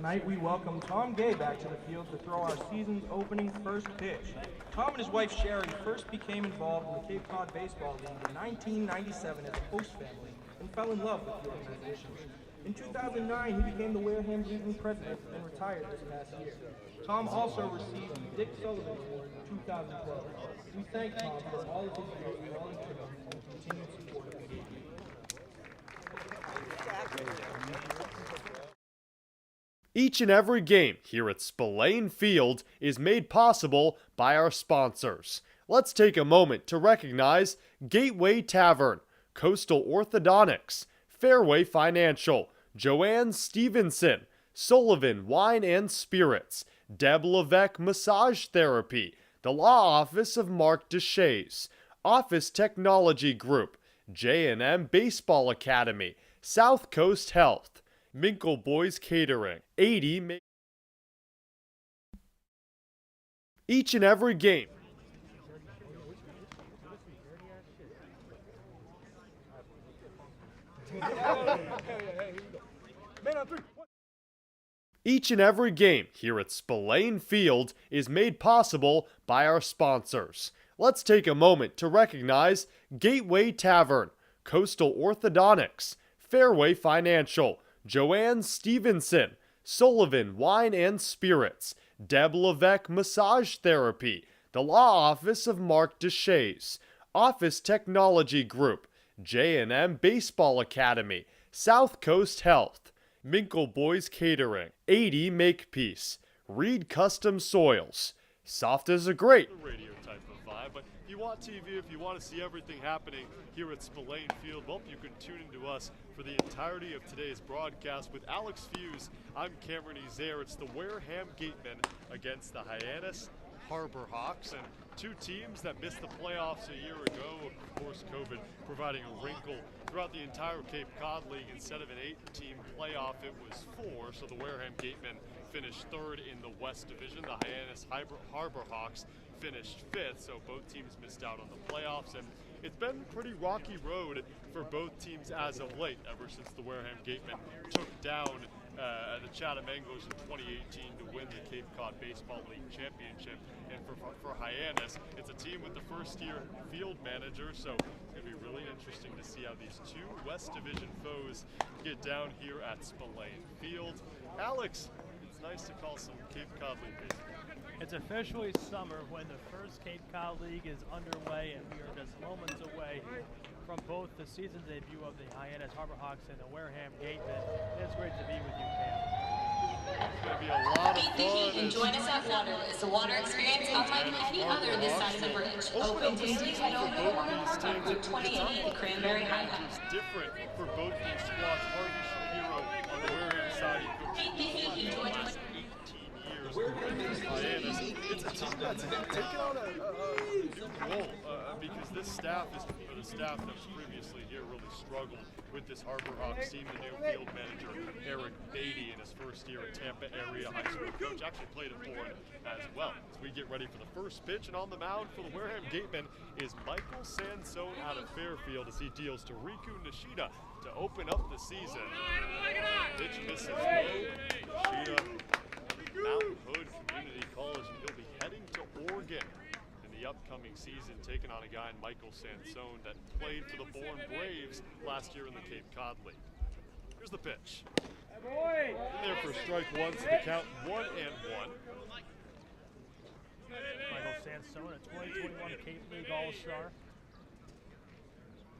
Tonight we welcome Tom Gay back to the field to throw our season's opening first pitch. Tom and his wife Sherry first became involved in the Cape Cod Baseball League in 1997 as a host family and fell in love with the organization. In 2009, he became the Wareham Gatemen president and retired this past year. Tom also received the Dick Sullivan Award in 2012. We thank Tom for all of his years of volunteering and continued support of the game. Each and every game here at Spillane Field is made possible by our sponsors. Let's take a moment to recognize Gateway Tavern, Coastal Orthodontics, Fairway Financial, Joanne Stevenson, Sullivan Wine and Spirits, Deb Levesque Massage Therapy, the Law Office of Mark Deshays, Office Technology Group, J&M Baseball Academy, South Coast Health, Minkle Boys Catering, 80 each and every game. Each and every game here at Spillane Field is made possible by our sponsors. Let's take a moment to recognize Gateway Tavern, Coastal Orthodontics, Fairway Financial, Joanne Stevenson, Sullivan Wine and Spirits, Deb Levesque Massage Therapy, the Law Office of Mark Deshays, Office Technology Group, J&M Baseball Academy, South Coast Health, Minkle Boys Catering, 80 Makepeace, Reed Custom Soils, Soft as a Grate. Radio type of vibe, but if you want TV, if you want to see everything happening here at Spillane Field, well, you can tune into us for the entirety of today's broadcast with Alex Feuz. I'm Cameron Ezeir. It's the Wareham Gatemen against the Hyannis Harbor Hawks, and two teams that missed the playoffs a year ago. Of course, COVID providing a wrinkle throughout the entire Cape Cod League. Instead of an 8-team playoff, it was 4, so the Wareham Gatemen finished 3rd in the West Division. The Hyannis Harbor Hawks finished 5th, so both teams missed out on the playoffs, and it's been a pretty rocky road for both teams as of late, ever since the Wareham Gatemen took down the Chatham Anglers in 2018 to win the Cape Cod Baseball League Championship. And for Hyannis, it's a team with the first-year field manager, so it'll be really interesting to see how these two West Division foes get down here at Spillane Field. Alex, it's nice to call some Cape Cod League baseball. It's officially summer when the first Cape Cod League is underway, and we are just moments away from both the season debut of the Hyannis Harbor Hawks and the Wareham Gatemen. It's great to be with you, Cam. It's going to be a lot of fun. Beat the heat and join us at Waterless, a water experience unlike any other this side of the bridge. Open daily at over Route 28 at Cranberry Highway. It's different for both these squads. Harvey Shapiro on the Wareham side, he coached the last 18 years. Hyannis, it's a team that's taken on a new role because this staff is the staff that was previously here really struggled with this Harbor Hawks team. The new field manager, Eric Beatty, in his first year at Tampa area high school coach, actually played it for him as well. As we get ready for the first pitch, and on the mound for the Wareham Gatemen is Michael Sanzone out of Fairfield as he deals to Riku Nishida to open up the season. Pitch misses low. Nishida, Mount Hood Community College, and he'll be heading to Oregon in the upcoming season, taking on a guy in Michael Sanzone that played for the Bourne Braves last year in the Cape Cod League. Here's the pitch. In there for strike one, so the count 1-1. Michael Sanzone, a 2021 Cape League All-Star.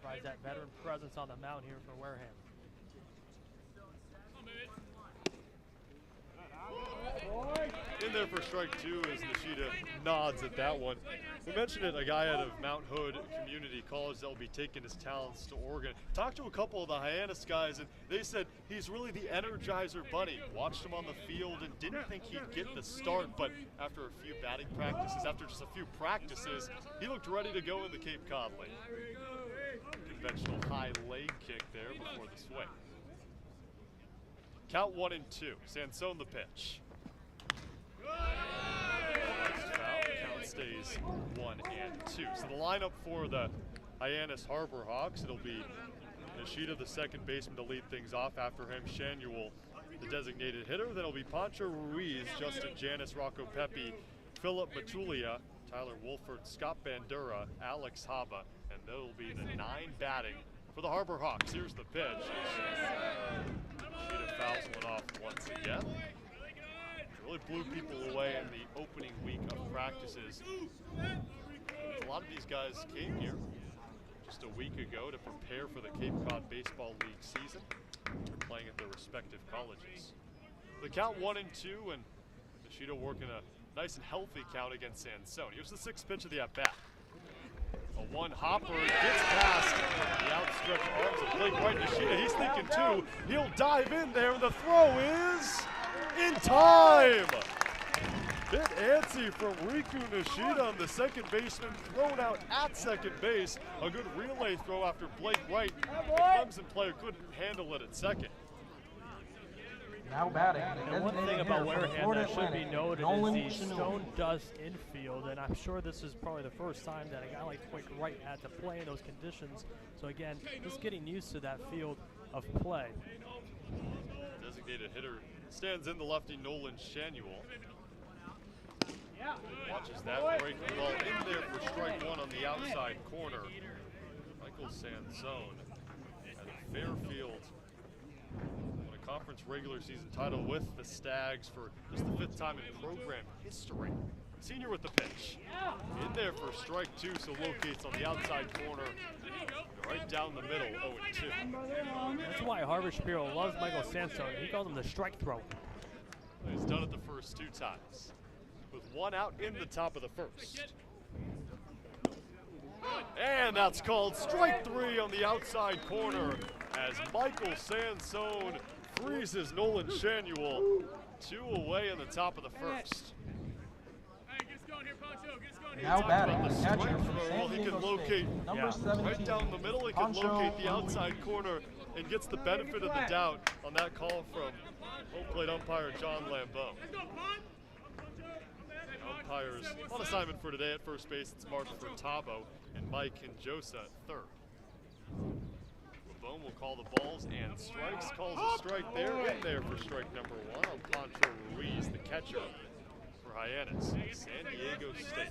Provides that veteran presence on the mound here for Wareham. In there for strike two as Nishida nods at that one. We mentioned it, a guy out of Mount Hood Community College that will be taking his talents to Oregon. Talked to a couple of the Hyannis guys, and they said he's really the Energizer Bunny. Watched him on the field and didn't think he'd get the start, but after a few batting practices, after just a few practices, he looked ready to go in the Cape Cod League. Conventional high leg kick there before the swing. Count 1-2. Sanzone the pitch. Count stays 1-2. So the lineup for the Hyannis Harbor Hawks, it'll be Nishida, the second baseman, to lead things off. After him, Shanuel the designated hitter. Then it'll be Pancho Ruiz, Justin Janis, Rocco Pepe, Philip Matulia, Tyler Wolford, Scott Bandura, Alex Haba, and that'll be the 9 batting for the Harbor Hawks. Here's the pitch. Sheeta fouls one off once again. Really blew people away in the opening week of practices. A lot of these guys came here just a week ago to prepare for the Cape Cod Baseball League season. They're playing at their respective colleges. The count 1-2, and Nishida working a nice and healthy count against Sanzone. Here's the 6th pitch of the at-bat. A one hopper gets past the outstretched arms of Blake Wright. Nishida, he's thinking too. He'll dive in there, and the throw is in time. Bit antsy from Riku Nishida on the second baseman, thrown out at second base. A good relay throw after Blake Wright. The Clemson player couldn't handle it at second. Now batting. And one thing about Wareham that should be noted is the stone dust infield, and I'm sure this is probably the first time that a guy like Blake Wright had to play in those conditions. So again, just getting used to that field of play. Designated hitter stands in the lefty Nolan Shanuel. Watches that break the ball in there for strike 1 on the outside corner. Michael Sanzone at a Fairfield won a conference regular season title with the Stags for just the 5th time in program history. Senior with the pitch. In there for strike 2, so locates on the outside corner. Right down the middle, 0-2. That's why Harvard Shapiro loves Michael Sanzone. He calls him the strike throw. He's done it the first 2 times, with 1 out in the top of the 1st. And that's called strike 3 on the outside corner as Michael Sanzone freezes Nolan Shanuel. 2 away in the top of the 1st. Now batting. The Catcher strike from throw, San he Diego can State, locate number 17. right down the middle. He can locate the outside corner and gets the benefit of the doubt on that call from home plate umpire John Lambeau. Umpires on assignment for today at first base. It's Mark Furtado and Mike Hinjosa at third. Labone will call the balls and strikes. Calls a strike there. In there for strike number 1 on Pancho Ruiz, the catcher for Hyannis, San Diego State.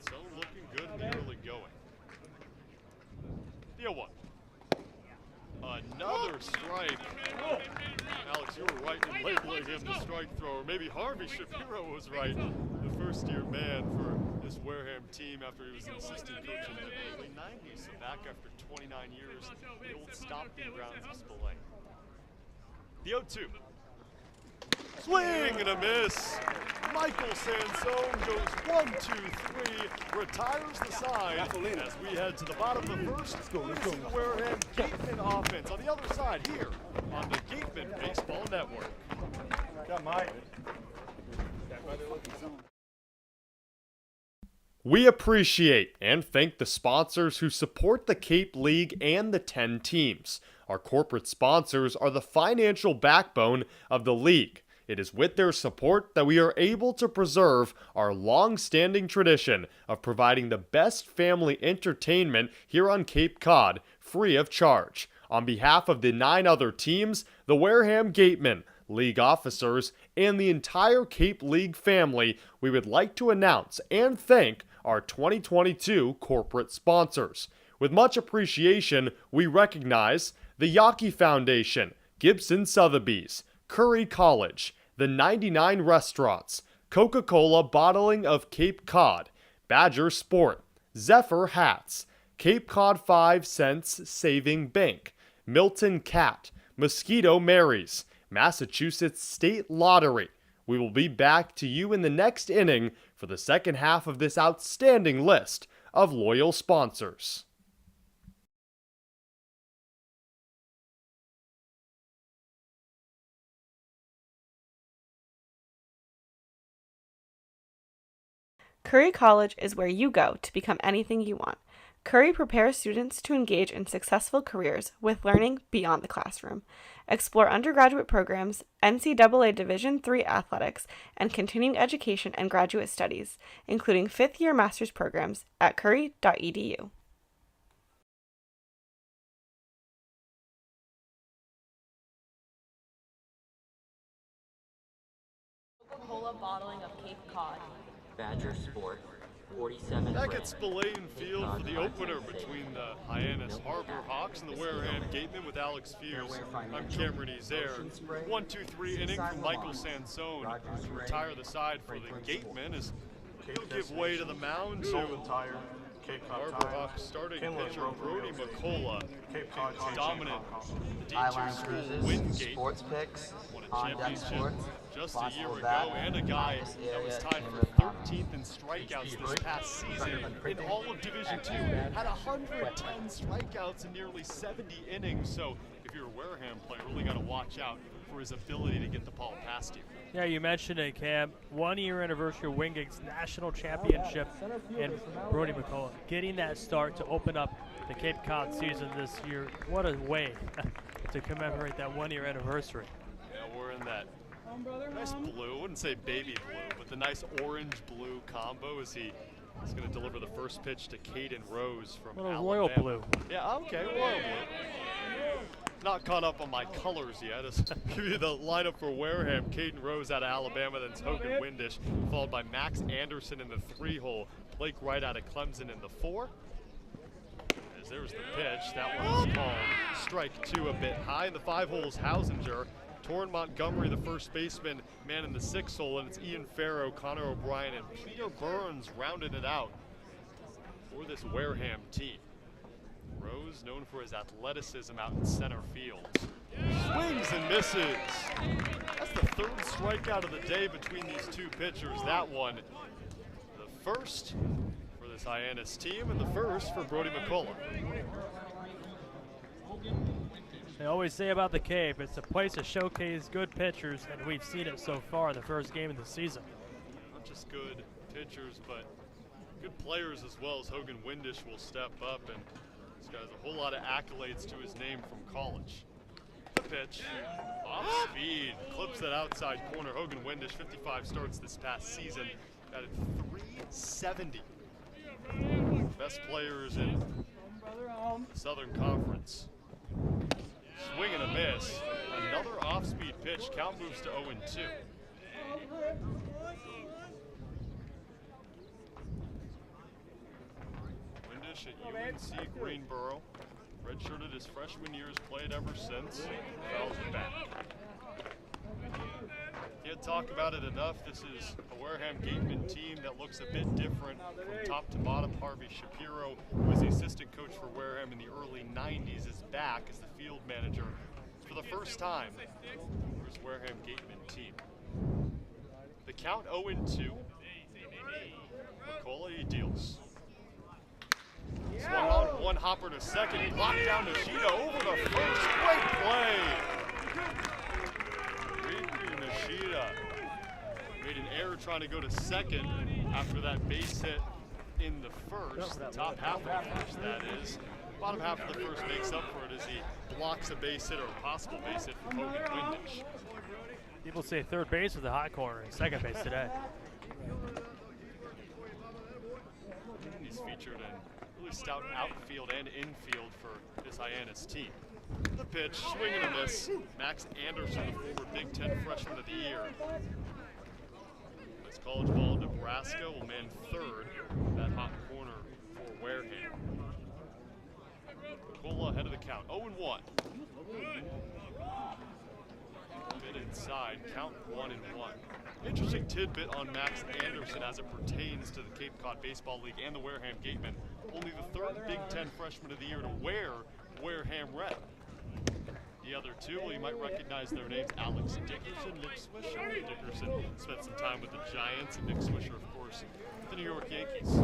So looking good in the early going. The 0-1. Another strike. Alex, you were right in labeling him the strike thrower. Maybe Harvey Shapiro was right. The first-year man for this Wareham team after he was an assistant coach in the early 90s. So back after 29 years, the old stomping grounds of Spillane. The 0-2. Swing and a miss. Michael Sanzone goes 1-2-3, retires the side as we head to the bottom of the 1st. This is the Wareham Gatemen offense on the other side here on the Gateman Baseball Network. We appreciate and thank the sponsors who support the Cape League and the 10 teams. Our corporate sponsors are the financial backbone of the league. It is with their support that we are able to preserve our long-standing tradition of providing the best family entertainment here on Cape Cod, free of charge. On behalf of the 9 other teams, the Wareham Gatemen, league officers, and the entire Cape League family, we would like to announce and thank our 2022 corporate sponsors. With much appreciation, we recognize the Yawkey Foundation, Gibson Sotheby's, Curry College, the 99 Restaurants, Coca-Cola Bottling of Cape Cod, Badger Sport, Zephyr Hats, Cape Cod 5 Cents Saving Bank, Milton Cat, Mosquito Marys, Massachusetts State Lottery. We will be back to you in the next inning for the second half of this outstanding list of loyal sponsors. Curry College is where you go to become anything you want. Curry prepares students to engage in successful careers with learning beyond the classroom. Explore undergraduate programs, NCAA Division III athletics, and continuing education and graduate studies, including fifth-year master's programs at curry.edu. Badger Sport, 47 Back Red. at Spillane Field for the opener Cape Cod between the Hyannis Harbor Hawks and the Wareham Gatemen with Alex Feuz. I'm Cameron Ezeir. 1-2-3 inning from Michael Sanzone to retire the side for the Gatemen as he'll give way to the mound to Harbor Hawks starting pitcher Brody McCullough. Dominant. The D2 school Wingate Sports picks won a on Deck championship Sports. just a year ago, and a guy that was tied for 13th in strikeouts this past season in all of Division II. Had 110 strikeouts in nearly 70 innings, so if you're a Wareham player, really got to watch out for his ability to get the ball past you. Yeah, you mentioned it, Cam. 1 year anniversary of Wingate's national championship, and Brody McCullough getting that start to open up the Cape Cod season this year. What a way to commemorate that 1 year anniversary. Yeah, we're in that nice blue, I wouldn't say baby blue, but the nice orange-blue combo as he's going to deliver the first pitch to Caden Rose from Alabama. Royal blue. Yeah, okay, royal blue. Not caught up on my colors yet. I'll give you the lineup for Wareham. Caden Rose out of Alabama, then it's Hogan Windish, followed by Max Anderson in the 3-hole, Blake Wright out of Clemson in the 4. As there's the pitch, that one's called strike 2 a bit high. In the 5 holes, Hausinger, Torrin Montgomery, the first baseman, man in the 6th hole, and it's Ian Farrow, Connor O'Brien, and Peter Burns rounding it out for this Wareham team. Rose, known for his athleticism out in center field. Swings and misses. That's the 3rd strikeout of the day between these two pitchers. That one, the first for this Hyannis team, and the first for Brody McCullough. They always say about the Cape, it's a place to showcase good pitchers, and we've seen it so far in the first game of the season. Not just good pitchers, but good players as well, as Hogan Windish will step up, and this guy has a whole lot of accolades to his name from college. The pitch, off speed, clips that outside corner. Hogan Windish, 55 starts this past season, batted .370. Best players in the Southern Conference. Swing and a miss. Another off-speed pitch. Count moves to 0-2. Windish at UNC Greenboro. Redshirted his freshman year, has played ever since. Fouls it back. Can't talk about it enough. This is a Wareham Gateman team that looks a bit different from top to bottom. Harvey Shapiro, who was the assistant coach for Wareham in the early 90s, is back as the field manager for the first time for his Wareham Gateman team. The count 0-2. McCullough, he deals. Swung on, one hopper to second. He blocked down Nishida over the first. Great play. Nishida made an error trying to go to second after that base hit in the first. The top half of the first, that is. Bottom half of the first makes up for it as he blocks a base hit or a possible base hit from Hogan Windish. People say third base was a hot corner and second base today. He's featured in really stout outfield and infield for this Hyannis team. The pitch, swing and a miss. Max Anderson, the former Big Ten freshman of the year. This college ball, Nebraska will man 3rd, that hot corner for Wareham. McCullough ahead of the count, 0-1. Bit inside, count 1-1. Interesting tidbit on Max Anderson as it pertains to the Cape Cod Baseball League and the Wareham Gatemen. Only the 3rd Big Ten freshman of the year to wear Wareham red. The other two, well, you might recognize their names: Alex Dickerson, Nick Swisher. Dickerson spent some time with the Giants, and Nick Swisher, of course, the New York Yankees.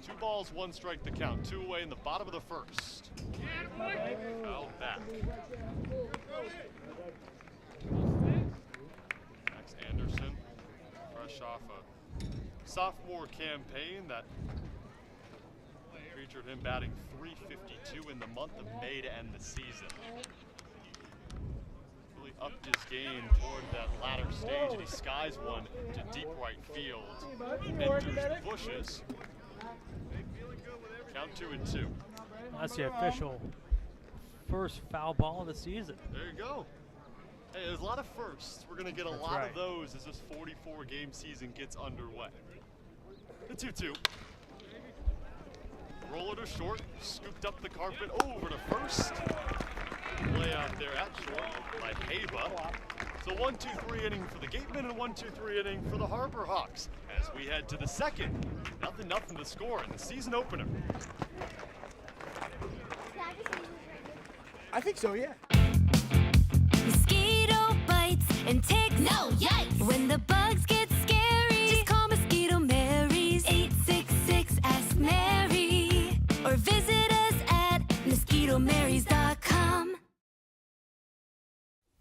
2 balls, 1 strike the count. 2 away in the bottom of the first. Foul back. Max Anderson, fresh off a sophomore campaign that featured him batting .352 in the month of May to end the season. Really upped his game toward that latter stage, and he skies one to deep right field. Enters bushes. Count 2-2. That's the official first foul ball of the season. There you go. Hey, there's a lot of firsts. We're going to get a lot of those as this 44-game season gets underway. The 2-2. Roller to short, scooped up the carpet over to first. Play out there at short by Haba. So 1-2-3 inning for the Gatemen and 1-2-3 inning for the Harbor Hawks as we head to the second. Nothing to score in the season opener. I think so, yeah. Mosquito bites and ticks. No, yikes! When the bugs get scary, just call Mosquito Mary's 866 Ask Mary or visit us at mosquitomarys.com.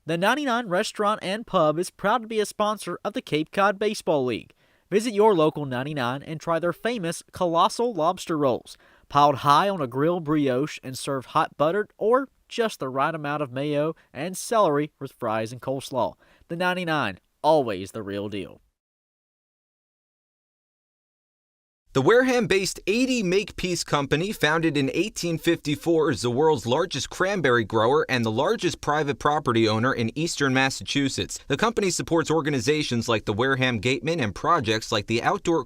The 99 Restaurant and Pub is proud to be a sponsor of the Cape Cod Baseball League. Visit your local 99 and try their famous Colossal Lobster Rolls, piled high on a grilled brioche and served hot buttered or just the right amount of mayo and celery with fries and coleslaw. The 99, always the real deal. The Wareham-based 80 Makepeace Company, founded in 1854, is the world's largest cranberry grower and the largest private property owner in eastern Massachusetts. The company supports organizations like the Wareham Gateman and projects like the outdoor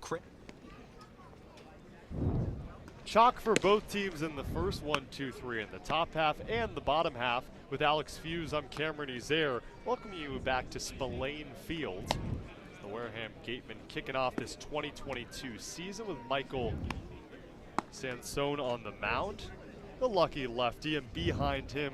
Chalk for both teams in the first 1-2-3 in the top half and the bottom half. With Alex Feuz, I'm Cameron Ezeir. Welcome you back to Spillane Field. The Wareham Gatemen kicking off this 2022 season with Michael Sanzone on the mound. The lucky lefty, and behind him,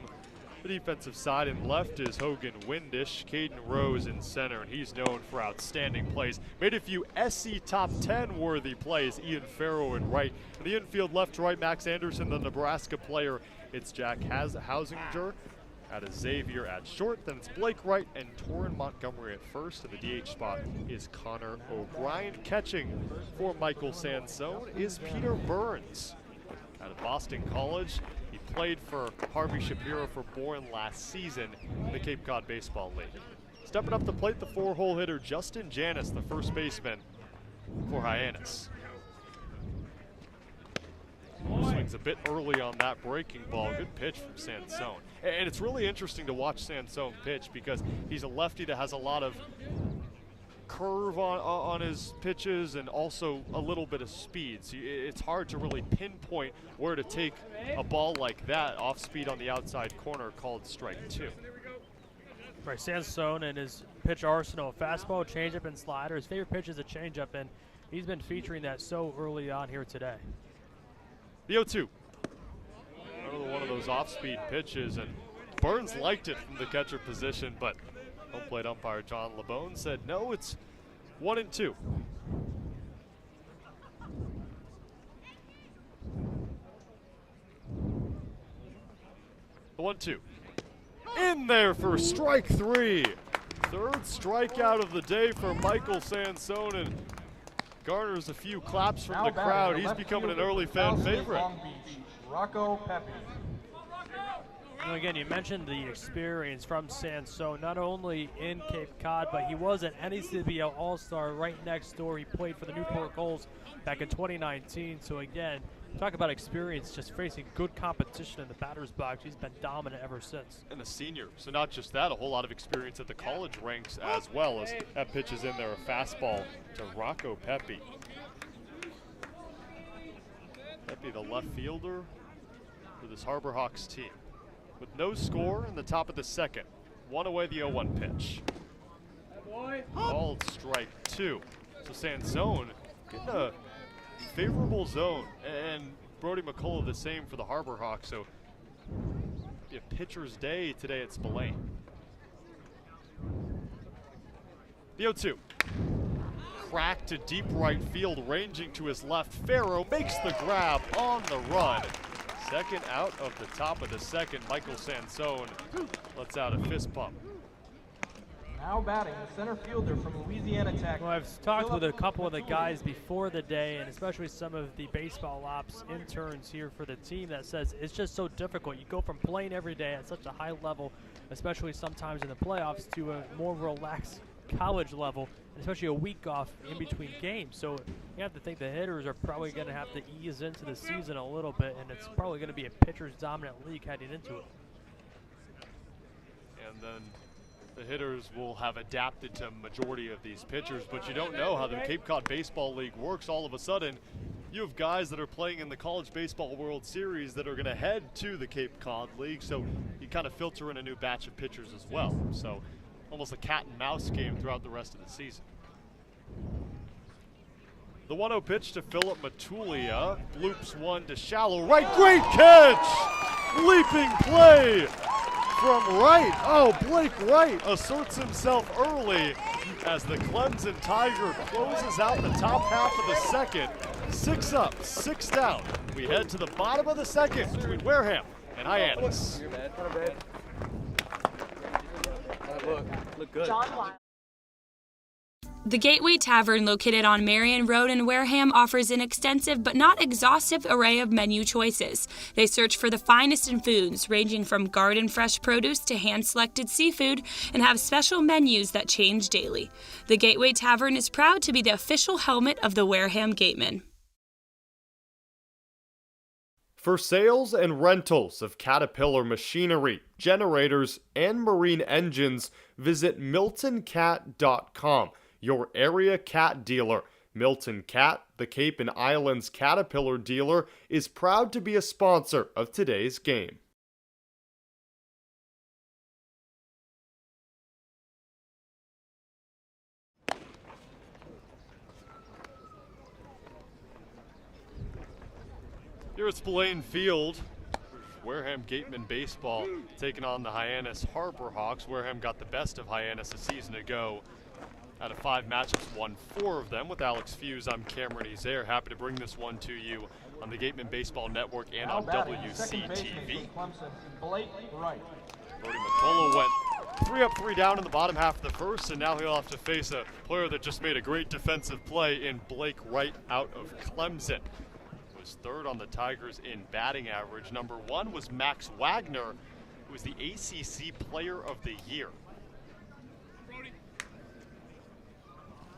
the defensive side and left is Hogan Windish. Caden Rose in center, and he's known for outstanding plays. Made a few SC top 10 worthy plays. Ian Farrow in right. In the infield left to right, Max Anderson, the Nebraska player. It's Jack Hausinger at Ezeir at short. Then it's Blake Wright and Torrin Montgomery at first. And the DH spot is Connor O'Brien. Catching for Michael Sanzone is Peter Burns out of Boston College. He played for Harvey Shapiro for Bourne last season in the Cape Cod Baseball League. Stepping up the plate, the 4-hole hitter Justin Hyannis, the first baseman for Hyannis. Swings a bit early on that breaking ball. Good pitch from Sanzone. And it's really interesting to watch Sanzone pitch because he's a lefty that has a lot of curve on his pitches and also a little bit of speed. So it's hard to really pinpoint where to take a ball like that off speed on the outside corner, called strike 2. Right, Sanzone and his pitch arsenal, fastball, changeup, and slider. His favorite pitch is a changeup, and he's been featuring that so early on here today. The 0-2. Another one of those off-speed pitches, and Burns liked it from the catcher position, but home plate umpire John LeBone said no, it's 1-2. The 1-2. In there for strike 3. Third strikeout of the day for Michael Sanzone, and garners a few claps from the crowd. He's becoming an early fan favorite. Rocco Pepe. And again, you mentioned the experience from Sanzone, not only in Cape Cod, but he was an NECBL All-Star right next door. He played for the Newport Gulls back in 2019. So again, talk about experience, just facing good competition in the batter's box. He's been dominant ever since. And a senior, so not just that, a whole lot of experience at the college ranks as well, as that pitches in there, a fastball to Rocco Pepe. Pepe, the left fielder for this Harbor Hawks team. With no score in the top of the second. One away, the 0-1 pitch. Called strike 2. So Sanzone getting a favorable zone, and Brody McCullough the same for the Harbor Hawks. So be a pitcher's day today at Spillane. The 0-2. Crack to deep right field, ranging to his left. Farrow makes the grab on the run. Second out of the top of the second. Michael Sanzone lets out a fist pump. Now batting, the center fielder from Louisiana Tech. Well, I've talked with a couple of the guys before the day, and especially some of the baseball ops interns here for the team, that says it's just so difficult. You go from playing every day at such a high level, especially sometimes in the playoffs, to a more relaxed college level, especially a week off in between games. So you have to think the hitters are probably going to have to ease into the season a little bit, and it's probably going to be a pitcher's dominant league heading into it. And then the hitters will have adapted to majority of these pitchers, but you don't know how the Cape Cod Baseball League works. All of a sudden, you have guys that are playing in the College Baseball World Series that are going to head to the Cape Cod League, so you kind of filter in a new batch of pitchers as well. So almost a cat and mouse game throughout the rest of the season. The 1-0 pitch to Philip Matulia, bloops one to shallow right, great catch! Leaping play from right. Oh, Blake Wright asserts himself early as the Clemson Tiger closes out the top half of the second. 6 up, 6 down. We head to the bottom of the second between Wareham and Hyannis. Look good. The Gateway Tavern, located on Marion Road in Wareham, offers an extensive but not exhaustive array of menu choices. They search for the finest in foods, ranging from garden fresh produce to hand-selected seafood, and have special menus that change daily. The Gateway Tavern is proud to be the official helmet of the Wareham Gatemen. For sales and rentals of Caterpillar machinery, generators, and marine engines, visit MiltonCat.com. Your area cat dealer. Milton Cat, the Cape and Islands Caterpillar dealer, is proud to be a sponsor of today's game. Here at Spillane Field, Wareham Gateman baseball taking on the Hyannis Harbor Hawks. Wareham got the best of Hyannis a season ago. Out of 5 matchups, won 4 of them with Alex Feuz. I'm Cameron Ezeir. Happy to bring this one to you on the Gateman Baseball Network and on WCTV. Blake Wright. Brody McCullough went 3 up, 3 down in the bottom half of the first, and now he'll have to face a player that just made a great defensive play in Blake Wright out of Clemson. Was 3rd on the Tigers in batting average. Number 1 was Max Wagner, who was the ACC Player of the Year.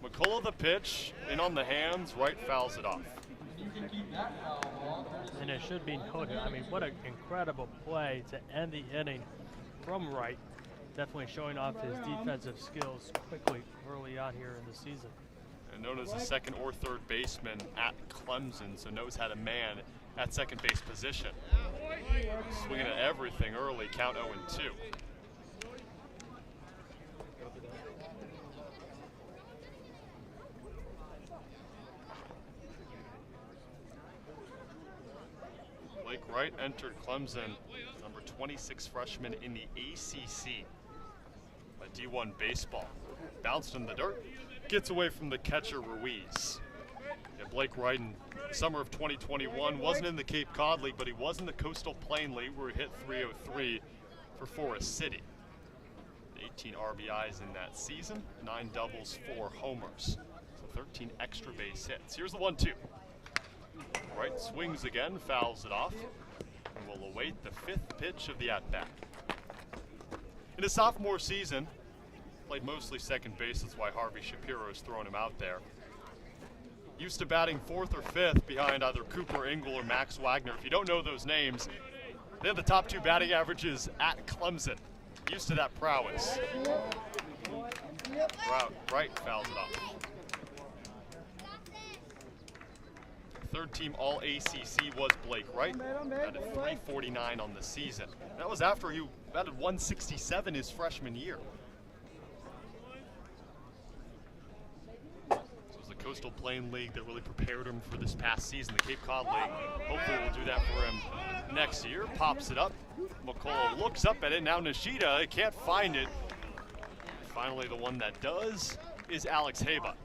McCullough the pitch, in on the hands, Wright fouls it off. And it should be noted, I mean, what an incredible play to end the inning from Wright. Definitely showing off his defensive skills quickly early on here in the season. And known as the 2nd or 3rd baseman at Clemson, so knows how to man at second base position. Swinging at everything early, count 0-2. Blake Wright entered Clemson, number 26 freshman in the ACC. A D1 baseball. Bounced in the dirt, gets away from the catcher Ruiz. Yeah, Blake Wright in the summer of 2021 wasn't in the Cape Cod League, but he was in the Coastal Plain League where he hit .303 for Forest City. 18 RBIs in that season, 9 doubles, 4 homers. So 13 extra base hits. Here's the 1-2. Wright swings again, fouls it off, and will await the 5th pitch of the at-bat. In his sophomore season, played mostly second base, that's why Harvey Shapiro's throwing him out there. Used to batting 4th or 5th behind either Cooper Ingle or Max Wagner. If you don't know those names, they have the top 2 batting averages at Clemson. Used to that prowess. Wright fouls it off. 3rd team All-ACC was Blake Wright, batted .349 on the season. That was after he batted .167 his freshman year. So it was the Coastal Plain League that really prepared him for this past season. The Cape Cod League hopefully will do that for him next year. Pops it up. McCullough looks up at it. Now Nishida can't find it. Finally, the one that does is Alex Haba.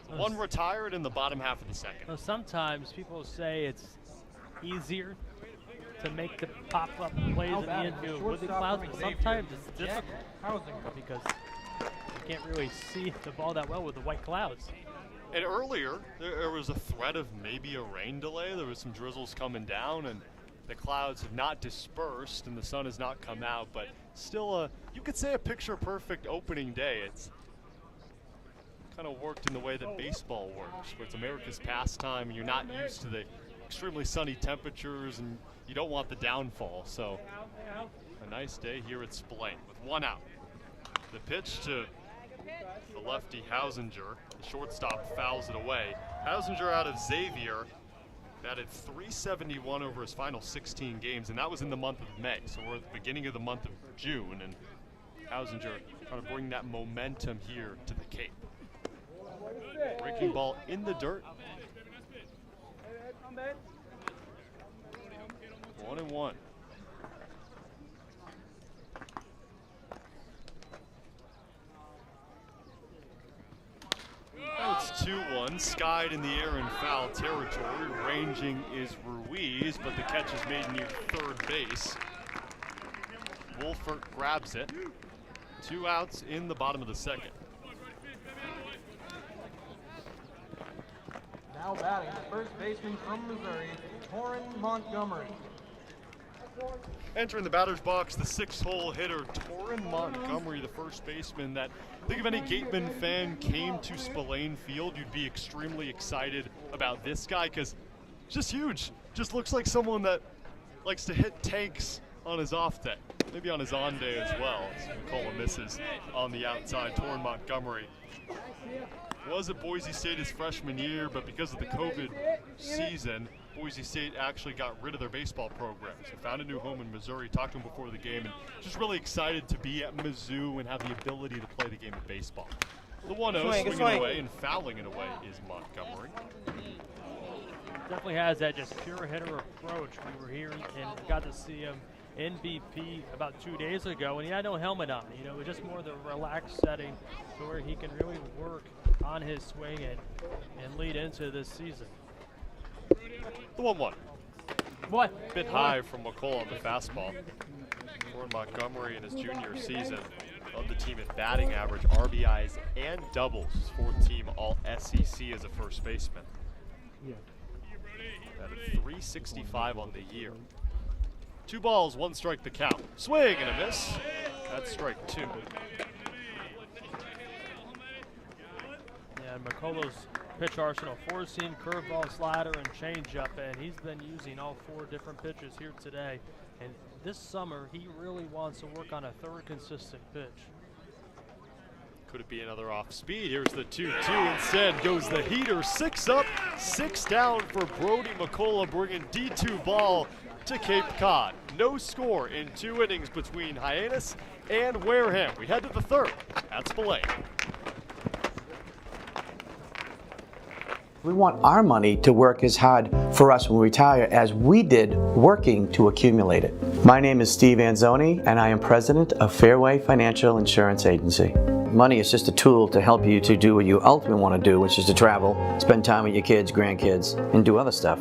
One retired in the bottom half of the second. So sometimes people say it's easier to make the pop-up plays in the infield with the clouds, but sometimes it's difficult because you can't really see the ball that well with the white clouds. And earlier, there was a threat of maybe a rain delay. There was some drizzles coming down, and the clouds have not dispersed, and the sun has not come out, but still, you could say a picture-perfect opening day. It's kind of worked in the way that baseball works, where it's America's pastime, and you're not used to the extremely sunny temperatures, and you don't want the downfall. So a nice day here at Spillane with 1 out. The pitch to the lefty Hausinger. The shortstop fouls it away. Hausinger out of Ezeir batted .371 over his final 16 games, and that was in the month of May. So we're at the beginning of the month of June, and Hausinger trying to bring that momentum here to the Cape. Breaking ball in the dirt. 1-1. Now it's 2-1, skied in the air in foul territory. Ranging is Ruiz, but the catch is made near third base. Wolfert grabs it. 2 outs in the bottom of the second. Now batting, first baseman from Missouri, Torrin Montgomery. Entering the batter's box, the 6-hole hitter, Torrin Montgomery, the first baseman that, think if any Gateman fan came to Spillane Field, you'd be extremely excited about this guy, because just huge. Just looks like someone that likes to hit tanks on his off day, maybe on his on day as well. McCullough misses on the outside. Torrin Montgomery was at Boise State his freshman year, but because of the COVID season, Boise State actually got rid of their baseball program. So found a new home in Missouri, talked to him before the game, and just really excited to be at Mizzou and have the ability to play the game of baseball. The 1-0 swinging away and fouling it away is Montgomery. Definitely has that just pure hitter approach. We were here and got to see him in BP about 2 days ago, and he had no helmet on. You know, it was just more the relaxed setting to where he can really work on his swing and lead into this season. The 1-1. What? Bit high from McCullough on the fastball. Torrin Montgomery in his junior season led the team in batting average, RBIs, and doubles. His 4th team all SEC as a first baseman. Yeah. Batted .365 on the year. 2 balls, 1 strike the count. Swing and a miss. That's strike 2. Yeah, McCullough's pitch arsenal, 4-seam, curveball, slider, and changeup, and he's been using all 4 different pitches here today. And this summer, he really wants to work on a 3rd consistent pitch. Could it be another off speed? Here's the 2-2. Instead goes the heater. 6 up, 6 down for Brody McCullough, bringing D2 ball to Cape Cod. No score in 2 innings between Hyannis and Wareham. We head to the 3rd at Spillane. We want our money to work as hard for us when we retire as we did working to accumulate it. My name is Steve Sanzone, and I am president of Fairway Financial Insurance Agency. Money is just a tool to help you to do what you ultimately want to do, which is to travel, spend time with your kids, grandkids, and do other stuff.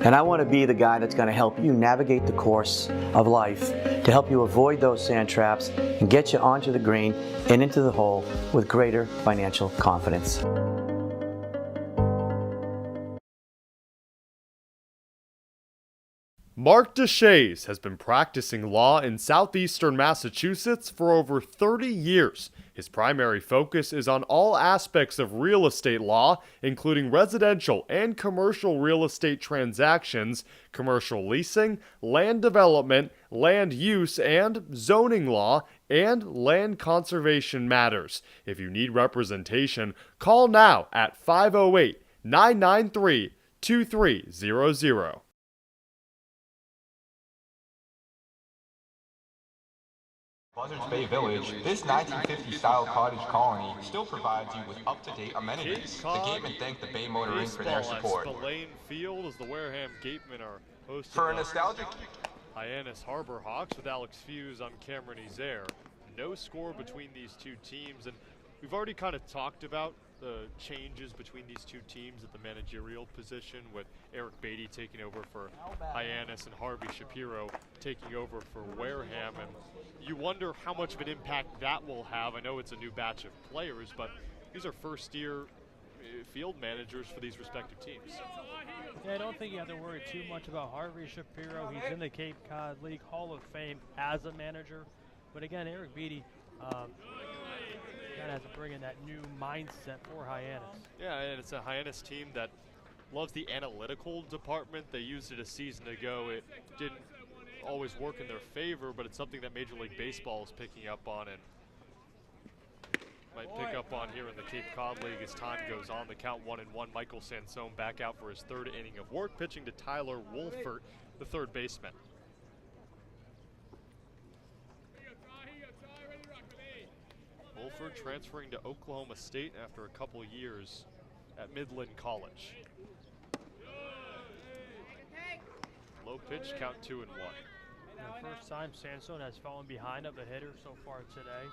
And I want to be the guy that's going to help you navigate the course of life, to help you avoid those sand traps and get you onto the green and into the hole with greater financial confidence. Mark Deshays has been practicing law in southeastern Massachusetts for over 30 years. His primary focus is on all aspects of real estate law, including residential and commercial real estate transactions, commercial leasing, land development, land use and zoning law, and land conservation matters. If you need representation, call now at 508-993-2300. Buzzards Bay Village, this 1950-style cottage colony still provides you with up-to-date amenities. The Gatemen thank the Bay Motor Inn for their support. Spillane Field as the Wareham Gatemen are hosting for a nostalgic Hyannis Harbor Hawks with Alex Feuz. I'm Cameron Ezeir. No score between these 2 teams, and we've already kind of talked about the changes between these 2 teams at the managerial position, with Eric Beatty taking over for Hyannis and Harvey Shapiro taking over for Wareham, and you wonder how much of an impact that will have. I know it's a new batch of players, but these are first-year field managers for these respective teams. Yeah, I don't think you have to worry too much about Harvey Shapiro. He's in the Cape Cod League Hall of Fame as a manager. But again, Eric Beatty kind of has to bring in that new mindset for Hyannis. Yeah, and it's a Hyannis team that loves the analytical department. They used it a season ago. It didn't always work in their favor, but it's something that Major League Baseball is picking up on and might pick up on here in the Cape Cod League as time goes on. The count 1-1. Michael Sanzone back out for his third inning of work, pitching to Tyler Wolfert, the third baseman. Wolfert transferring to Oklahoma State after a couple years at Midland College. Low pitch, count 2-1. The first time Sanzone has fallen behind of a hitter so far today.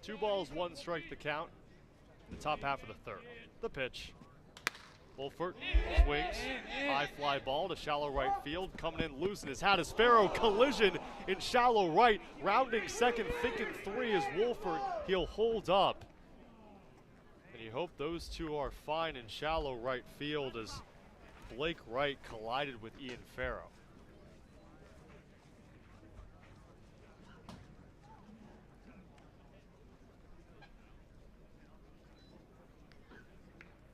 Two balls, one strike the count. The top half of the third. The pitch. Wolfert swings. High fly ball to shallow right field. Coming in loose in his hat is Farrow. Collision in shallow right. Rounding second, thinking three is Wolfert. He'll hold up. And you hope those two are fine in shallow right field as Blake Wright collided with Ian Farrow.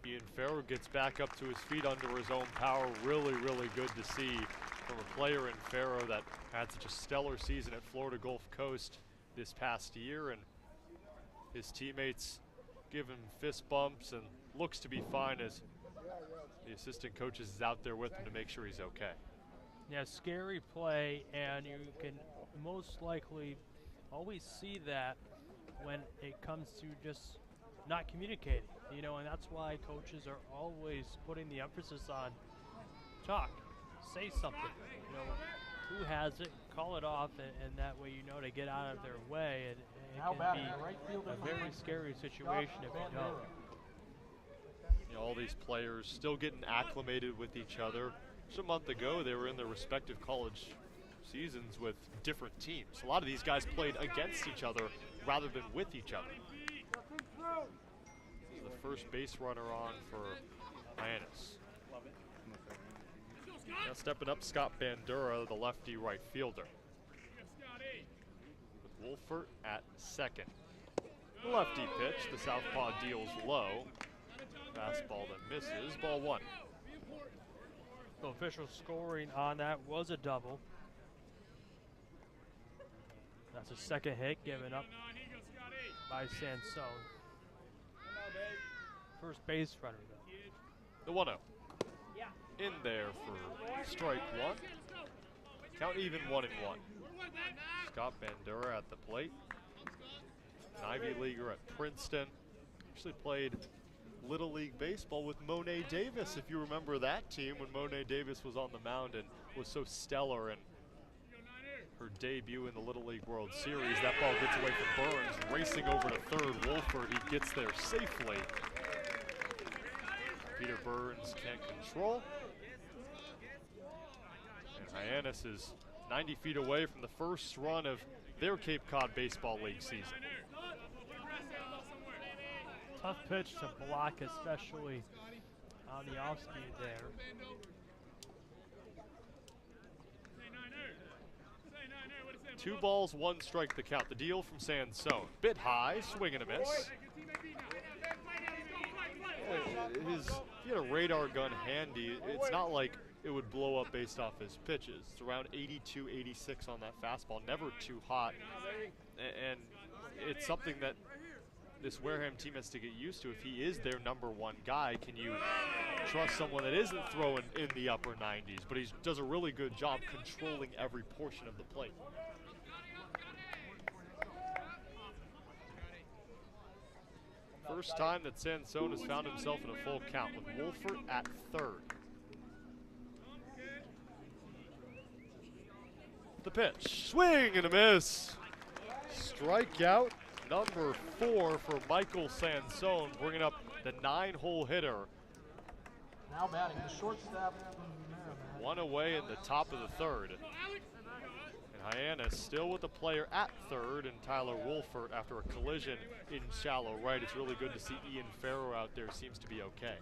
Ian Farrow gets back up to his feet under his own power. Really, really good to see from a player in Farrow that had such a stellar season at Florida Gulf Coast this past year, and his teammates give him fist bumps and looks to be fine as the assistant coach is out there with him to make sure he's okay. Yeah, scary play, and you can most likely always see that when it comes to just not communicating, you know, and that's why coaches are always putting the emphasis on talk, say something, you know, who has it, call it off, and that way you know to get out of their way, and it can be a very scary situation if you don't. You know, all these players still getting acclimated with each other. Just a month ago, they were in their respective college seasons with different teams. A lot of these guys played against each other rather than with each other. The first base runner on for Hyannis. Now stepping up, Scott Bandura, the lefty right fielder. With Wolfert at second. The lefty pitch, the southpaw deals low. Fastball that misses, ball one. The official scoring on that was a double. That's a second hit given up by Sanzone. First base runner, though. The 1-0. In there for strike one. Count even 1-1. Scott Bandura at the plate. An Ivy Leaguer at Princeton. Actually played Little League Baseball with Monet Davis, if you remember that team when Monet Davis was on the mound and was so stellar in her debut in the Little League World Series. That ball gets away from Burns, racing over to third. Wolfert, he gets there safely. Peter Burns can't control. And Hyannis is 90 feet away from the first run of their Cape Cod Baseball League season. Tough pitch to block, especially on the off speed there. Two balls, one strike the count. The deal from Sanzone. Bit high, swing and a miss. He had a radar gun handy. It's not like it would blow up based off his pitches. It's around 82, 86 on that fastball, never too hot. And it's something that this Wareham team has to get used to. If he is their number one guy, can you trust someone that isn't throwing in the upper 90s? But he does a really good job controlling every portion of the plate. First time that Sanzone has found himself in a full count with Wolfert at third. The pitch, swing and a miss. Strikeout number 4 for Michael Sanzone, bringing up the 9-hole hitter. Now batting the shortstop. One away in the top of the third. And Hyannis still with the player at third, and Tyler Wolfert after a collision in shallow right. It's really good to see Ian Farrow out there. Seems to be okay.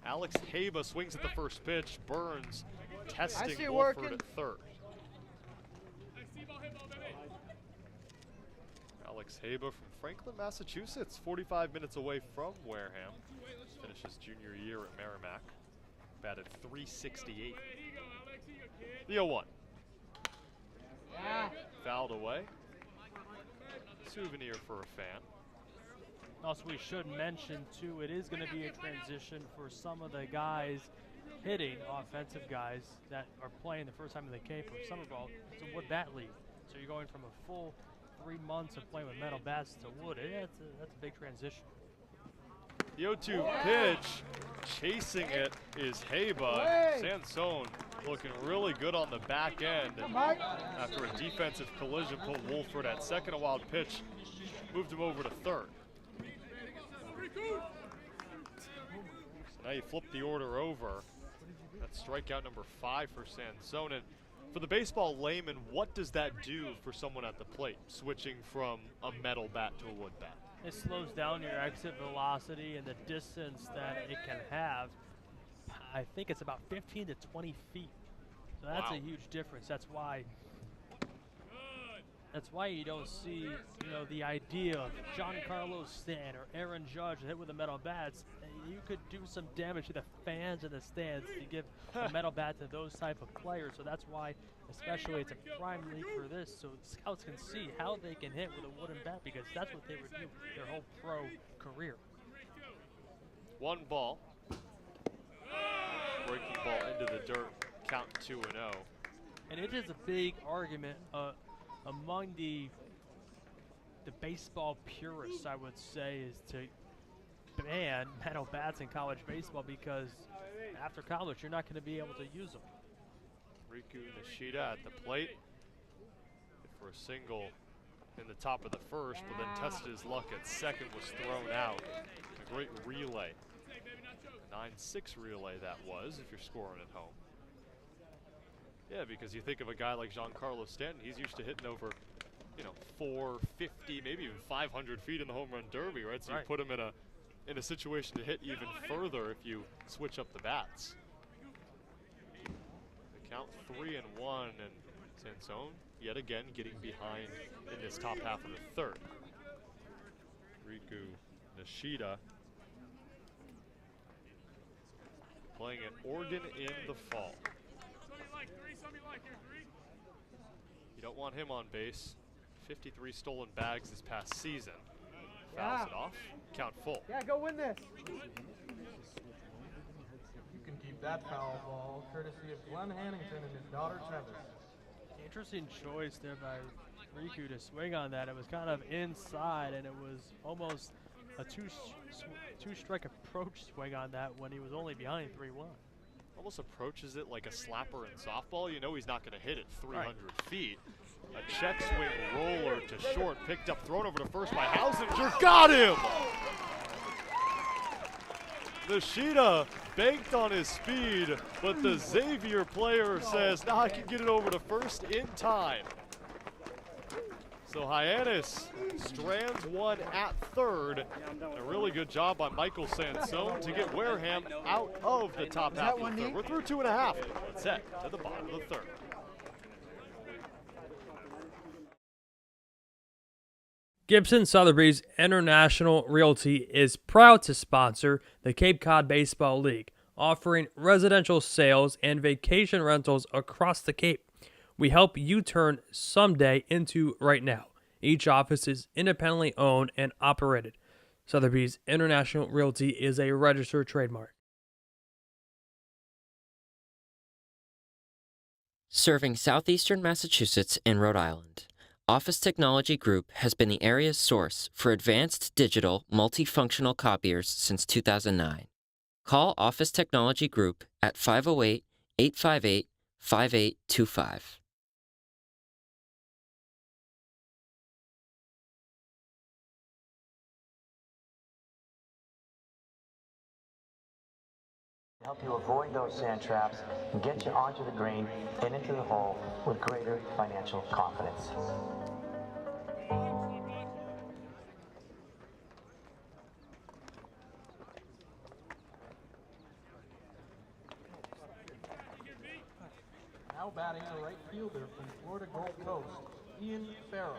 Alex Haba swings at the first pitch. Burns testing Wolfert at third. Alex Haba from Franklin, Massachusetts, 45 minutes away from Wareham. Finishes junior year at Merrimack. Batted .368. The 0-1. Fouled away. Souvenir for a fan. Also, we should mention, too, it is going to be a transition for some of the guys hitting, offensive guys, that are playing the first time in the Cape or summer ball to wood bat league. So you're going from a full 3 months of playing with metal bats to wood. That's a big transition. The 0-2 pitch, chasing it is Haba. Sanzone looking really good on the back end. After a defensive collision, put Wolford at second. A wild pitch, moved him over to third. So now you flip the order over. That's strikeout number 5 for Sanzone. And for the baseball layman, what does that do for someone at the plate, switching from a metal bat to a wood bat? It slows down your exit velocity and the distance that it can have. I think it's about 15 to 20 feet. So that's a huge difference. That's why you don't see, the idea of Giancarlo Stanton or Aaron Judge hit with the metal bats. You could do some damage to the fans in the stands to give a metal bat to those type of players. So that's why, especially, it's a prime league for this, so scouts can see how they can hit with a wooden bat, because that's what they would do their whole pro career. 1 ball. Breaking ball into the dirt. Count 2-0. And it is a big argument among the baseball purists, I would say, is to ban metal bats in college baseball, because after college you're not going to be able to use them. Riku Nishida at the plate for a single in the top of the first, but then tested his luck at second, was thrown out. A great relay. 9-6 relay that was, if you're scoring at home. Yeah, because you think of a guy like Giancarlo Stanton, he's used to hitting over, 450, maybe even 500 feet in the home run derby, right? So you put him in a situation to hit even further if you switch up the bats. The count 3-1, and Sanzone yet again getting behind in this top half of the third. Riku Nishida playing at Oregon in the fall. You don't want him on base. 53 stolen bags this past season. Fouls it off. Count full. Yeah, go win this. You can keep that foul ball courtesy of Glenn Hannington and his daughter Tevis. Interesting choice there by Riku to swing on that. It was kind of inside, and it was almost a two-strike approach swing on that when he was only behind 3-1. Almost approaches it like a slapper in softball. You know he's not going to hit it 300 feet. A check swing roller to short, picked up, thrown over to first by Hausinger. Got him! Nishida banked on his speed, but the Xavier player says, I can get it over to first in time. So Hyannis strands one at third. A really good job by Michael Sanzone to get Wareham out of the top half of the third. We're through 2.5. Let's head to the bottom of the third. Gibson Sotheby's International Realty is proud to sponsor the Cape Cod Baseball League, offering residential sales and vacation rentals across the Cape. We help you turn someday into right now. Each office is independently owned and operated. Sotheby's International Realty is a registered trademark. Serving southeastern Massachusetts and Rhode Island, Office Technology Group has been the area's source for advanced digital multifunctional copiers since 2009. Call Office Technology Group at 508-858-5825. Help you avoid those sand traps and get you onto the green and into the hole with greater financial confidence. Now batting the right fielder from Florida Gulf Coast, Ian Farrow.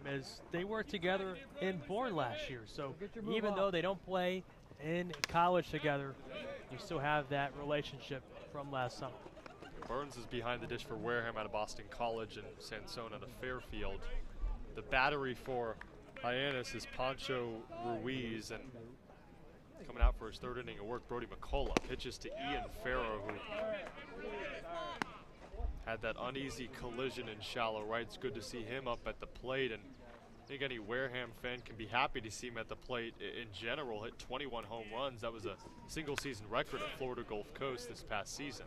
As they worked together in Bourne last year, so even though they don't play in college together, you still have that relationship from last summer. Burns is behind the dish for Wareham out of Boston College and Sanzone out of Fairfield. The battery for Hyannis is Pancho Ruiz, and coming out for his third inning of work, Brody McCullough pitches to Ian Farrow, who had that uneasy collision in shallow right. It's good to see him up at the plate, and I think any Wareham fan can be happy to see him at the plate in general. Hit 21 home runs. That was a single season record at Florida Gulf Coast this past season.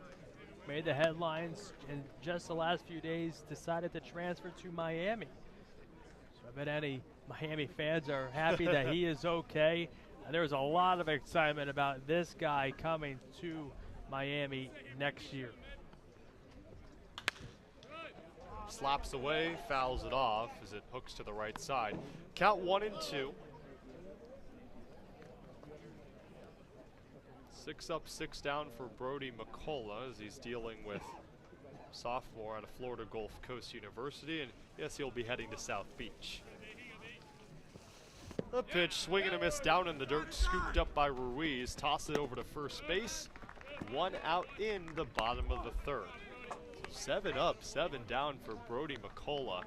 Made the headlines in just the last few days, decided to transfer to Miami. So I bet any Miami fans are happy that he is okay. There's a lot of excitement about this guy coming to Miami next year. Slaps away, fouls it off as it hooks to the right side. Count 1-2. 6 up, 6 down for Brody McCullough as he's dealing with sophomore out of Florida Gulf Coast University, and yes, he'll be heading to South Beach. The pitch, swing and a miss down in the dirt, scooped up by Ruiz, toss it over to first base. 1 out in the bottom of the third. 7 up, 7 down for Brody McCullough.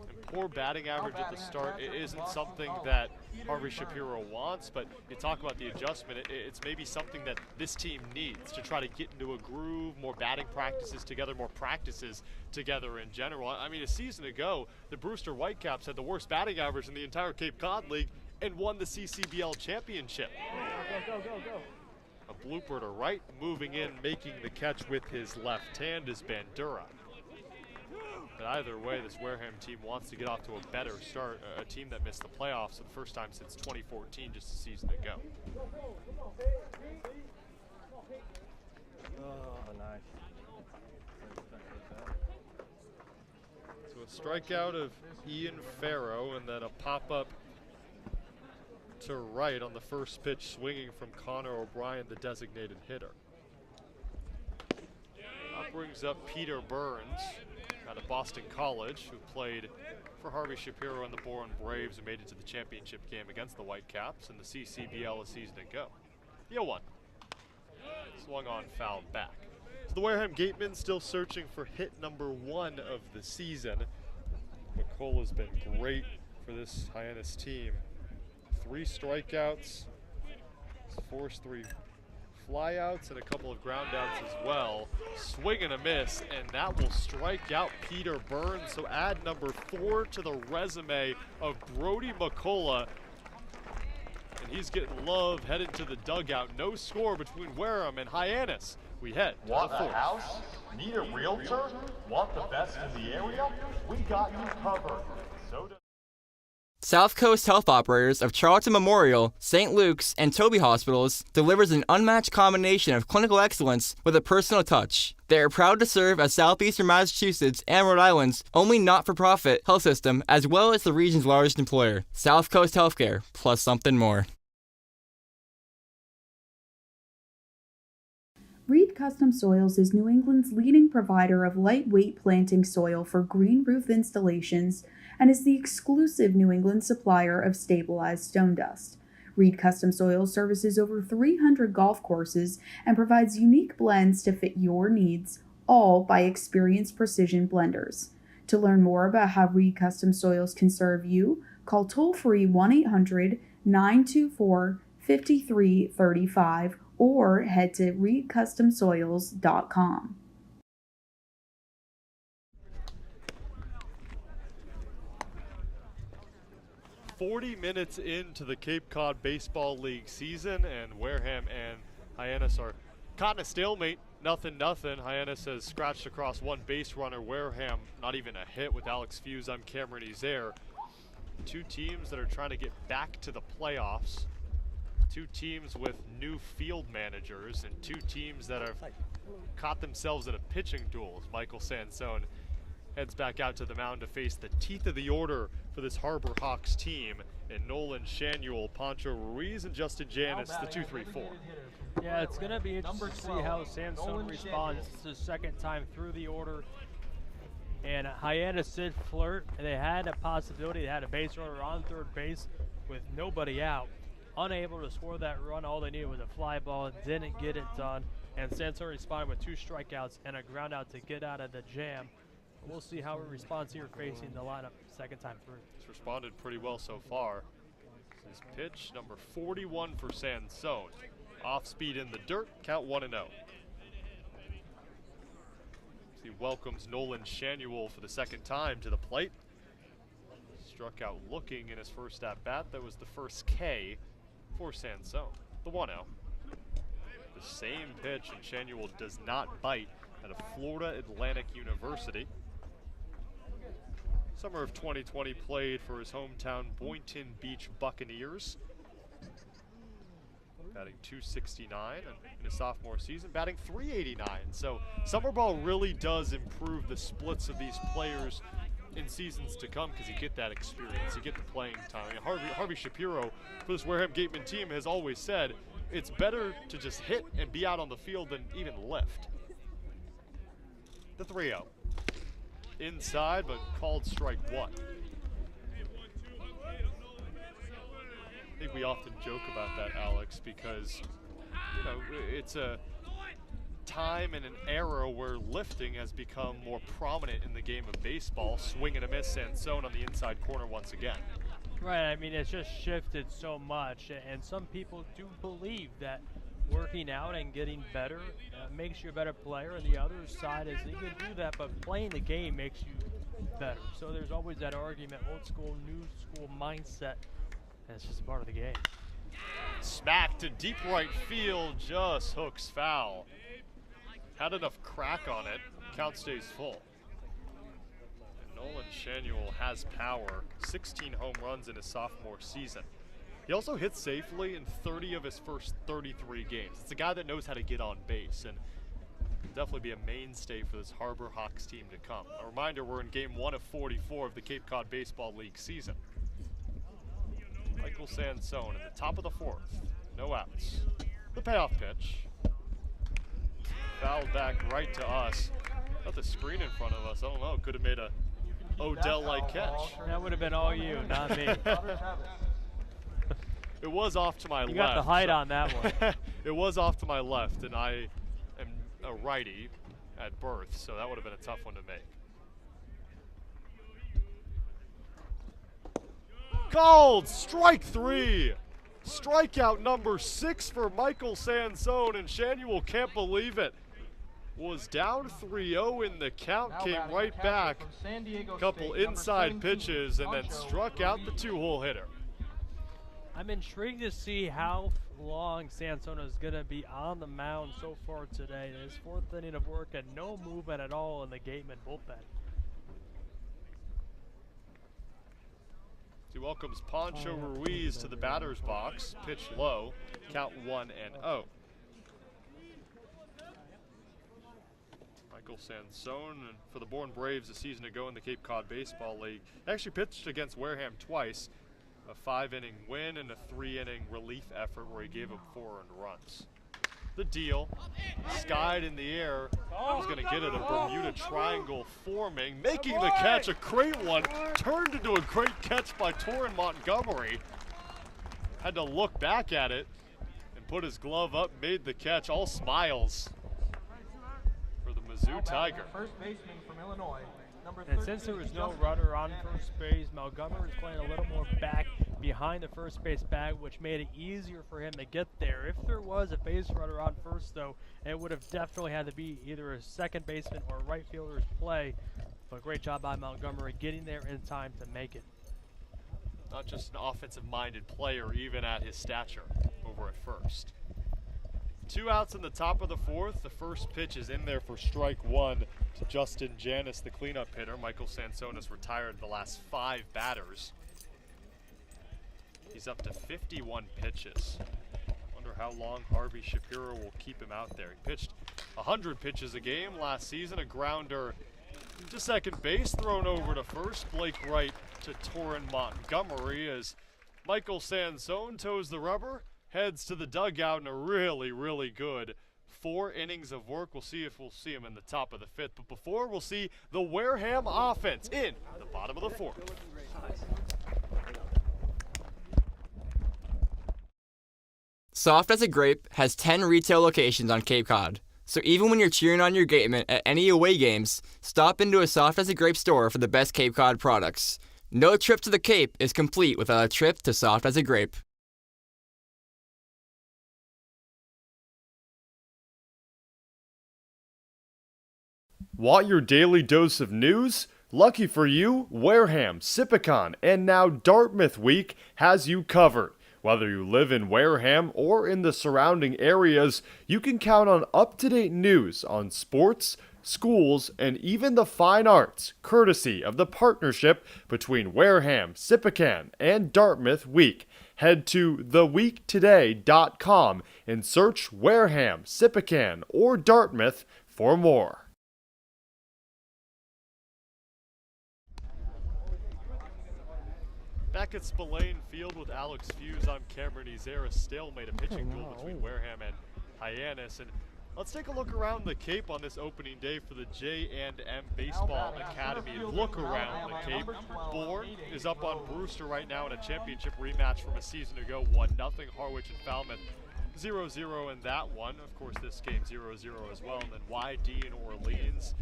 And poor batting average at the start. It isn't something that Harvey Shapiro wants, but you talk about the adjustment. It's maybe something that this team needs to try to get into a groove, more batting practices together, more practices together in general. I mean, a season ago, the Brewster Whitecaps had the worst batting average in the entire Cape Cod League and won the CCBL championship. Go. A blooper to right, moving in, making the catch with his left hand is Bandura. But either way, this Wareham team wants to get off to a better start. A team that missed the playoffs for the first time since 2014, just a season ago. Oh, nice. So a strikeout of Ian Farrow, and then a pop-up to right on the first pitch, swinging from Connor O'Brien, the designated hitter. That brings up Peter Burns out of Boston College, who played for Harvey Shapiro and the Bourne Braves and made it to the championship game against the Whitecaps in the CCBL a season ago. The 0-1. Swung on, fouled back. So the Wareham Gatemen still searching for hit number 1 of the season. McCullough's been great for this Hyannis team. 3 strikeouts, forced 3 flyouts, and a couple of groundouts as well. Swing and a miss, and that will strike out Peter Burns. So add number 4 to the resume of Brody McCullough. And he's getting love headed to the dugout. No score between Wareham and Hyannis. We head to Want the a fourth. house? Need a realtor? Want the best in the area? We got you covered. So does South Coast Health Operators of Charlton Memorial, St. Luke's, and Toby Hospitals delivers an unmatched combination of clinical excellence with a personal touch. They are proud to serve as Southeastern Massachusetts and Rhode Island's only not-for-profit health system, as well as the region's largest employer. South Coast Healthcare, plus something more. Reed Custom Soils is New England's leading provider of lightweight planting soil for green roof installations and is the exclusive New England supplier of stabilized stone dust. Reed Custom Soils services over 300 golf courses and provides unique blends to fit your needs, all by experienced precision blenders. To learn more about how Reed Custom Soils can serve you, call toll-free 1-800-924-5335 or head to reedcustomsoils.com. "40 minutes into the Cape Cod Baseball League season, and Wareham and Hyannis are caught in a stalemate. 0-0. Hyannis has scratched across 1 base runner. Wareham not even a hit with Alex Feuz. I'm Cameron Ezeir. 2 teams that are trying to get back to the playoffs. 2 teams with new field managers, and 2 teams that have caught themselves in a pitching duel as Michael Sanzone heads back out to the mound to face the teeth of the order for this Harbor Hawks team and Nolan Shanuel, Pancho Ruiz, and Justin Janis, the 2-3-4. Yeah, it's going to be interesting to see how Sanzone responds the second time through the order. And Hyannis did flirt, and they had a possibility. They had a base runner on third base with nobody out. Unable to score that run, all they needed was a fly ball, didn't get it done. And Sanzone responded with 2 strikeouts and a ground out to get out of the jam. We'll see how he responds here facing the lineup second time through. He's responded pretty well so far. This is pitch number 41 for Sanzone. Off speed in the dirt, count 1-0. He welcomes Nolan Shanuel for the second time to the plate. Struck out looking in his first at-bat. That was the first K for Sanzone. The 1-0. The same pitch, and Shanuel does not bite out of Florida Atlantic University. Summer of 2020 played for his hometown Boynton Beach Buccaneers. Batting .269 in his sophomore season, batting .389. So summer ball really does improve the splits of these players in seasons to come because you get that experience, you get the playing time. I mean, Harvey Shapiro for this Wareham Gateman team has always said it's better to just hit and be out on the field than even lift. The 3-0. Inside, but called strike 1. I think we often joke about that, Alex, because it's a time and an era where lifting has become more prominent in the game of baseball. Swing and a miss, Sanzone on the inside corner once again. Right, I mean, it's just shifted so much, and some people do believe that working out and getting better makes you a better player, and the other side is you can do that, but playing the game makes you better. So there's always that argument, old school, new school mindset. It's just part of the game. Smack to deep right field, just hooks foul. Had enough crack on it, count stays full. And Nolan Shanuel has power, 16 home runs in his sophomore season. He also hit safely in 30 of his first 33 games. It's a guy that knows how to get on base, and definitely be a mainstay for this Harbor Hawks team to come. A reminder, we're in game 1 of 44 of the Cape Cod Baseball League season. Michael Sanzone in the top of the 4th. No outs. The payoff pitch. Fouled back right to us. Got the screen in front of us. I don't know. Could have made a Odell-like catch. That would have been all you, not me. It was off to my left. You got the height on that one. It was off to my left, and I am a righty at birth, so that would have been a tough one to make. Called strike 3. Strikeout number 6 for Michael Sanzone, and Shanuel can't believe it. Was down 3-0 in the count, came right back. Couple inside pitches, and then struck out the 2-hole hitter. I'm intrigued to see how long Sanzone is going to be on the mound so far today. His 4th inning of work and no movement at all in the Gateman bullpen. He welcomes Pancho Ruiz to the batter's box. Pitch low, count 1-0. Michael Sanzone, for the Bourne Braves a season ago in the Cape Cod Baseball League, actually pitched against Wareham twice. A 5-inning win and a 3-inning relief effort where he gave up 4 earned runs. The deal, skied in the air. He's going to get it, a Bermuda Triangle forming, making the catch, a great one, turned into a great catch by Torrin Montgomery. Had to look back at it and put his glove up, made the catch, all smiles for the Mizzou Tiger. First baseman from Illinois. And since there was no runner on first base, Montgomery was playing a little more back behind the first base bag, which made it easier for him to get there. If there was a base runner on first, though, it would have definitely had to be either a second baseman or a right fielder's play. But great job by Montgomery getting there in time to make it. Not just an offensive-minded player, even at his stature over at first. 2 outs in the top of the 4th. The first pitch is in there for strike 1 to Justin Janis, the cleanup hitter. Michael Sanzone has retired the last 5 batters. He's up to 51 pitches. Wonder how long Harvey Shapiro will keep him out there. He pitched 100 pitches a game last season. A grounder to second base, thrown over to first. Blake Wright to Torrin Montgomery as Michael Sanzone toes the rubber, heads to the dugout in a really, really good 4 innings of work. We'll see if we'll see him in the top of the 5th. But before, we'll see the Wareham offense in the bottom of the 4th. Soft as a Grape has 10 retail locations on Cape Cod. So even when you're cheering on your Gateman at any away games, stop into a Soft as a Grape store for the best Cape Cod products. No trip to the Cape is complete without a trip to Soft as a Grape. Want your daily dose of news? Lucky for you, Wareham, Sipicon, and now Dartmouth Week has you covered. Whether you live in Wareham or in the surrounding areas, you can count on up-to-date news on sports, schools, and even the fine arts, courtesy of the partnership between Wareham, Sipicon, and Dartmouth Week. Head to theweektoday.com and search Wareham, Sipicon, or Dartmouth for more. Back at Spillane Field with Alex Feuz, I'm Cameron Ezeir. A stalemate, a pitching duel between Wareham and Hyannis. And let's take a look around the Cape on this opening day for the J&M Baseball Academy. Look around the Cape. Bourne is up on Brewster right now in a championship rematch from a season ago. 1-0. Harwich and Falmouth 0-0 in that one. Of course, this game 0-0 as well. And then YD and Orleans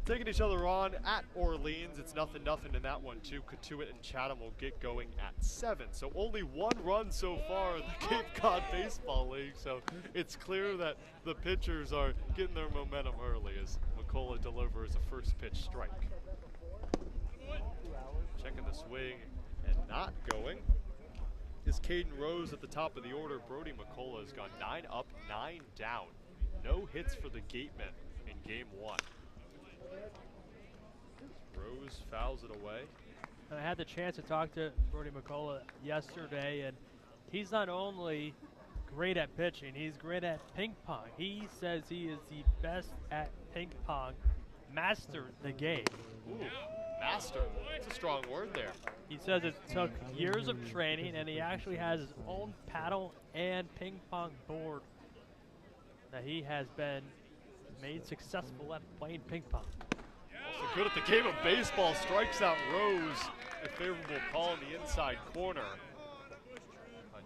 taking each other on at Orleans. It's 0-0 in that one too. Cotuit and Chatham will get going at 7. So only 1 run so far in the Cape Cod Baseball League. So it's clear that the pitchers are getting their momentum early as McCullough delivers a first pitch strike. Checking the swing and not going is Caden Rose at the top of the order. Brody McCullough has gone 9 up, 9 down. No hits for the Gatemen in game 1. Rose fouls it away. I had the chance to talk to Brody McCullough yesterday, and he's not only great at pitching, he's great at ping pong. He says he is the best at ping pong, mastered the game. Ooh, master. That's a strong word there. He says it took years of training, and he actually has his own paddle and ping pong board that he has been made successful at playing ping pong. Also good at the game of baseball, strikes out Rose. A favorable call in the inside corner.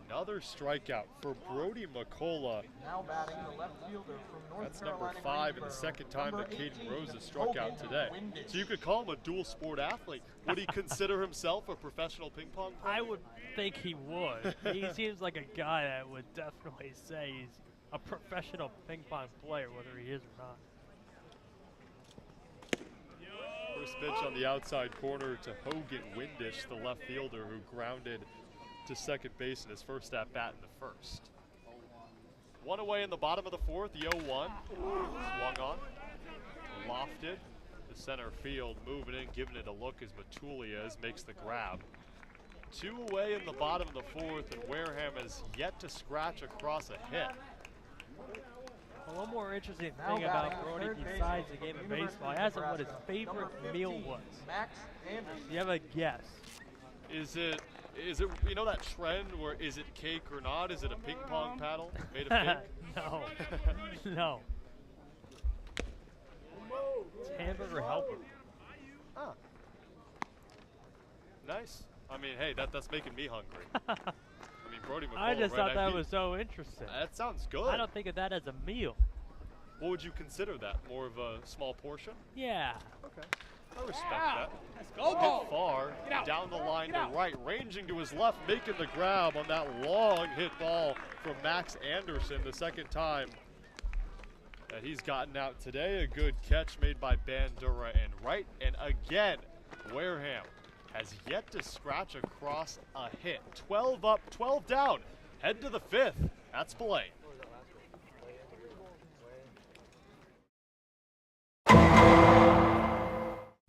Another strikeout for Brody McCullough. Now batting the left fielder from North That's Carolina. number 5 and the second time that Caden Rose has struck out today. So you could call him a dual sport athlete. Would he consider himself a professional ping pong player? I would think he would. He seems like a guy that would definitely say he's a professional ping pong player, whether he is or not. First pitch on the outside corner to Hogan Windish, the left fielder who grounded to second base in his first at bat in the first. 1 away in the bottom of the 4th, the 0-1. Swung on, lofted to center field, moving in, giving it a look as Matulias makes the grab. 2 away in the bottom of the 4th, and Wareham has yet to scratch across a hit. Well, one more interesting thing about Brody besides the game of baseball, he asked him what his favorite meal was. Do you have a guess? Is it, you know that trend where is it cake or not? Is it a ping pong paddle made of cake? No. No. It's hamburger helper. Ah. Nice. I mean, hey, that's making me hungry. I mean, Brody McCullough, I just right? thought that was so interesting. That sounds good. I don't think of that as a meal. What would you consider that? More of a small portion? Yeah. Okay. I respect that. Let's go. Hit far, down the line to right, ranging to his left, making the grab on that long hit ball from Max Anderson, the second time that he's gotten out today. A good catch made by Bandura and right, and again, Wareham has yet to scratch across a hit. 12 up, 12 down. Head to the 5th. That's Spillane.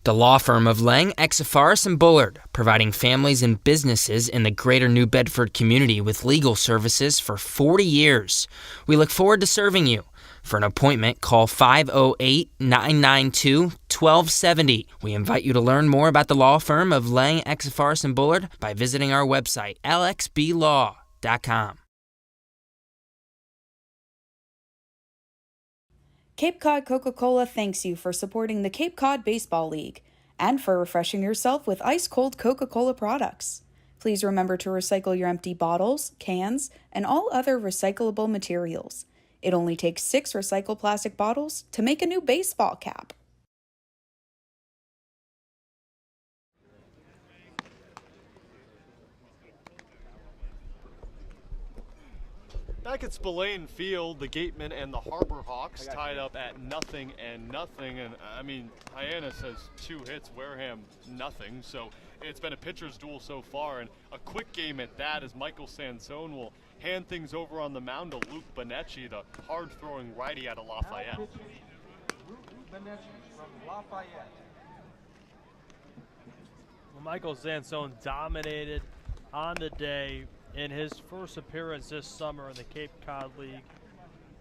The law firm of Lang, Exafaris & Bullard, providing families and businesses in the greater New Bedford community with legal services for 40 years. We look forward to serving you. For an appointment, call 508-992-1270. We invite you to learn more about the law firm of Lang, Exafaris, and Bullard by visiting our website, lxblaw.com. Cape Cod Coca-Cola thanks you for supporting the Cape Cod Baseball League and for refreshing yourself with ice-cold Coca-Cola products. Please remember to recycle your empty bottles, cans, and all other recyclable materials. It only takes 6 recycled plastic bottles to make a new baseball cap. Back at Spillane Field, the Gatemen and the Harbor Hawks tied up at 0-0. And I mean, Hyannis has 2 hits, Wareham nothing. So it's been a pitcher's duel so far, and a quick game at that as Michael Sanzone will hand things over on the mound to Luke Bonecci, the hard-throwing righty out of Lafayette. Luke Bonecci from Lafayette. Well, Michael Sanzone dominated on the day in his first appearance this summer in the Cape Cod League,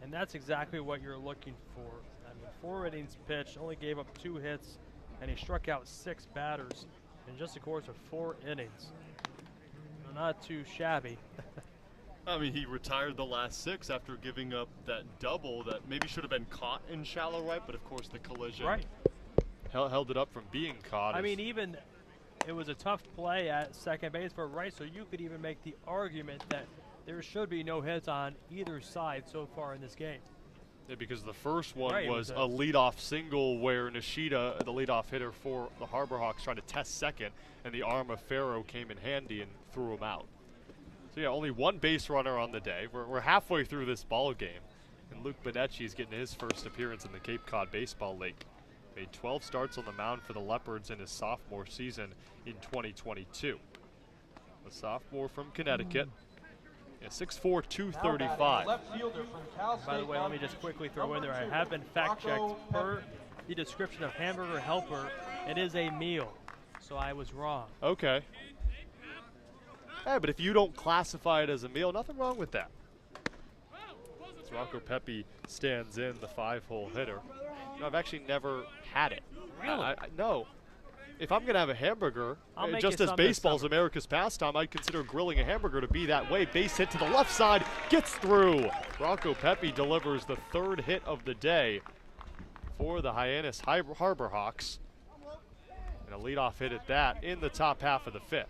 and that's exactly what you're looking for. I mean, 4 innings pitched, only gave up 2 hits, and he struck out 6 batters in just the course of 4 innings. Not too shabby. I mean, he retired the last 6 after giving up that double that maybe should have been caught in shallow right, but of course the collision held it up from being caught. I mean, even it was a tough play at second base for Rice, so you could even make the argument that there should be no hits on either side so far in this game. Yeah, because the first one was a leadoff single where Nishida, the leadoff hitter for the Harbor Hawks, tried to test second, and the arm of Farrow came in handy and threw him out. So yeah, only 1 base runner on the day. We're halfway through this ball game, and Luke Bonecci is getting his first appearance in the Cape Cod Baseball League. Made 12 starts on the mound for the Leopards in his sophomore season in 2022. A sophomore from Connecticut. Yeah, 6'4", 235. By the way, let me just quickly throw in there, I have been fact-checked. Per the description of hamburger helper, it is a meal, so I was wrong. Okay. Yeah, but if you don't classify it as a meal, nothing wrong with that. As Rocco Pepe stands in, the 5-hole hitter. You know, I've actually never had it. Really? No. If I'm going to have a hamburger, I'll just as baseball's America's pastime, I'd consider grilling a hamburger to be that way. Base hit to the left side, gets through. Rocco Pepe delivers the 3rd hit of the day for the Hyannis Harbor Hawks. And a leadoff hit at that in the top half of the 5th.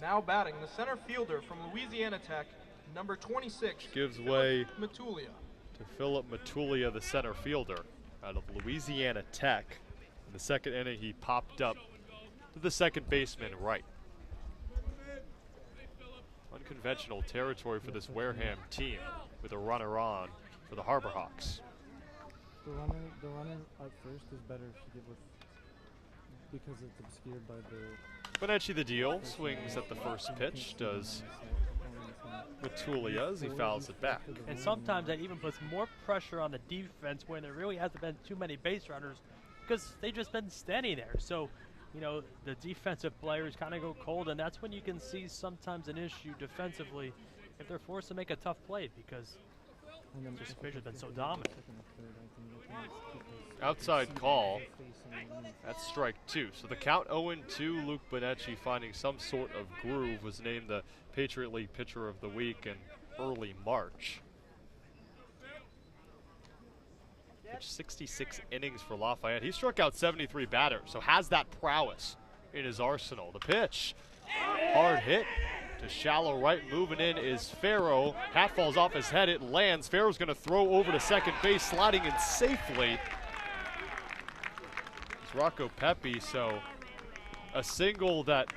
Now batting, the center fielder from Louisiana Tech, number 26. Gives way Matulia. to Philip Matulia, the center fielder out of Louisiana Tech. In the 2nd inning, he popped up to the second baseman right. Unconventional territory for this Wareham team with a runner on for the Harbor Hawks. The runner at first is better to give with because it's obscured by the... Bonecci the deal, swings at the first pitch, does Matulia as he fouls it back. And sometimes that even puts more pressure on the defense when there really hasn't been too many base runners because they've just been standing there. So, you know, the defensive players kind of go cold, and that's when you can see sometimes an issue defensively if they're forced to make a tough play because this pitch has been so dominant. Outside call. That's strike 2. So the count 0-2. Luke Bonecci, finding some sort of groove, was named the Patriot League Pitcher of the Week in early March. Pitched 66 innings for Lafayette. He struck out 73 batters, so has that prowess in his arsenal. The pitch, hard hit to shallow right. Moving in is Farrow. Hat falls off his head. It lands. Farrow's going to throw over to second base, sliding in safely. It's Rocco Pepe, so a single that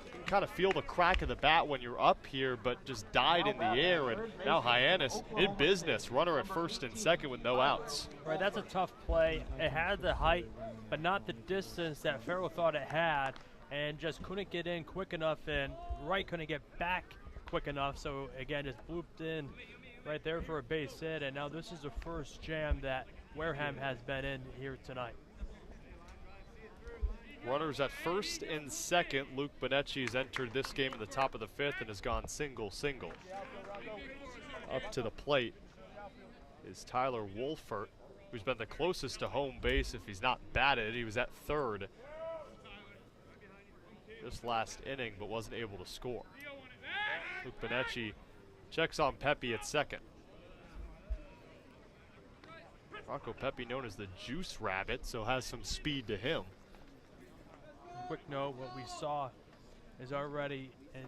you can kind of feel the crack of the bat when you're up here, but just died in the air, and now Hyannis in business. Runner at first and second with no outs. Right, that's a tough play. It had the height, but not the distance that Farrow thought it had, and just couldn't get in quick enough, and Wright couldn't get back quick enough, so again, just blooped in right there for a base hit, and now this is the first jam that Wareham has been in here tonight. Runners at first and second. Luke Bonecci has entered this game in the top of the 5th and has gone single. Up to the plate is Tyler Wolfert, who's been the closest to home base if he's not batted. He was at third this last inning, but wasn't able to score. Luke Bonecci checks on Pepe at second. Rocco Pepe, known as the Juice Rabbit, so has some speed to him. Quick note, what we saw is already, and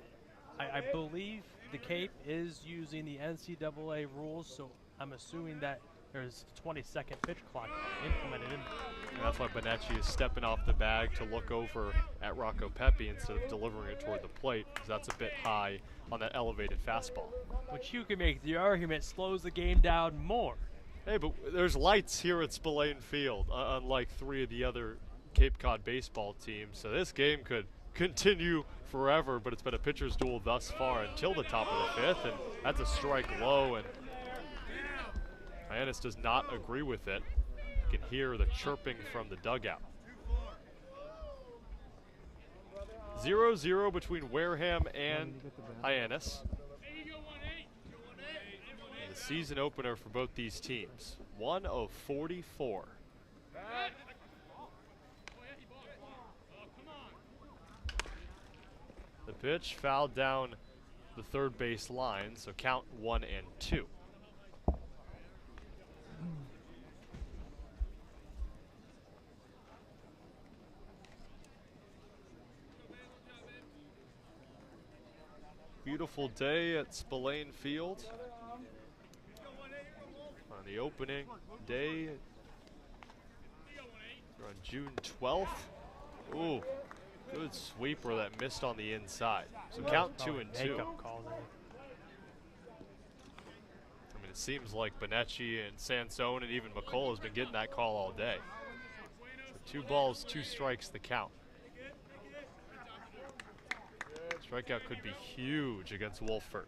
I believe the Cape is using the NCAA rules, so I'm assuming that there's a 20-second pitch clock implemented in. And that's why Bonecci is stepping off the bag to look over at Rocco Pepe instead of delivering it toward the plate, because that's a bit high on that elevated fastball. Which you can make the argument slows the game down more. Hey, but there's lights here at Spillane Field, unlike 3 of the other Cape Cod baseball teams. So this game could continue forever, but it's been a pitcher's duel thus far until the top of the 5th, and that's a strike low, and Hyannis does not agree with it. You can hear the chirping from the dugout. 0-0 between Wareham and Hyannis. And the season opener for both these teams, 1 of 44. The pitch fouled down the third base line, so count 1 and 2. Beautiful day at Spillane Field on the opening day on June 12th. Ooh, good sweeper that missed on the inside. So count 2 and 2. I mean, it seems like Bonecci and Sanzone and even McCullough has been getting that call all day. So 2 balls, 2 strikes the count. Strikeout could be huge against Wolfert.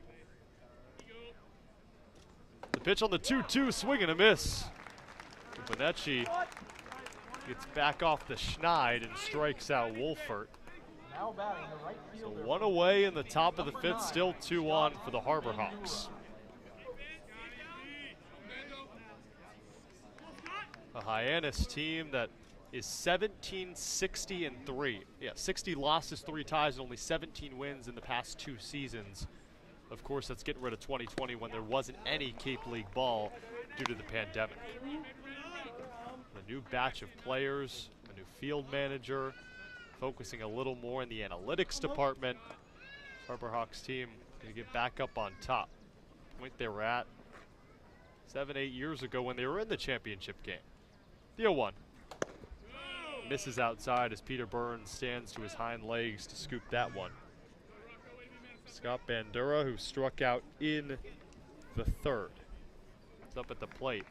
The pitch on the 2-2, swing and a miss. Bonecci gets back off the schneid and strikes out Wolfert. So 1 away in the top of the 5th, still 2 on for the Harbor Hawks. A Hyannis team that is 17-60-3. Yeah, 60 losses, 3 ties, and only 17 wins in the past 2 seasons. Of course, that's getting rid of 2020 when there wasn't any Cape League ball due to the pandemic. A new batch of players, a new field manager, focusing a little more in the analytics department. Harbor Hawks team going to get back up on top. Point they were at 7-8 years ago when they were in the championship game. The 0-1. Misses outside as Peter Burns stands to his hind legs to scoop that one. Scott Bandura, who struck out in the 3rd, is up at the plate.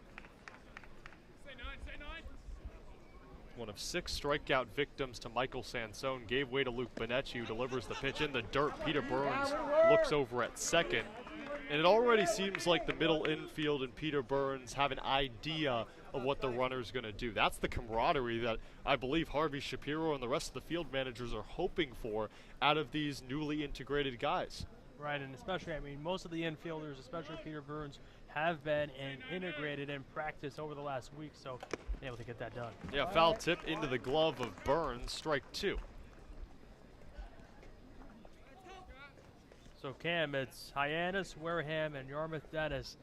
One of 6 strikeout victims to Michael Sanzone gave way to Luke Bonecci, who delivers the pitch in the dirt. Peter Burns looks over at second. And it already seems like the middle infield and Peter Burns have an idea of what the runner's going to do. That's the camaraderie that I believe Harvey Shapiro and the rest of the field managers are hoping for out of these newly integrated guys. Right, and especially, I mean, most of the infielders, especially Peter Burns, have been integrated in practice over the last week, so been able to get that done. Yeah, foul tip into the glove of Burns, strike 2. So Cam, it's Hyannis, Wareham, and Yarmouth Dennis.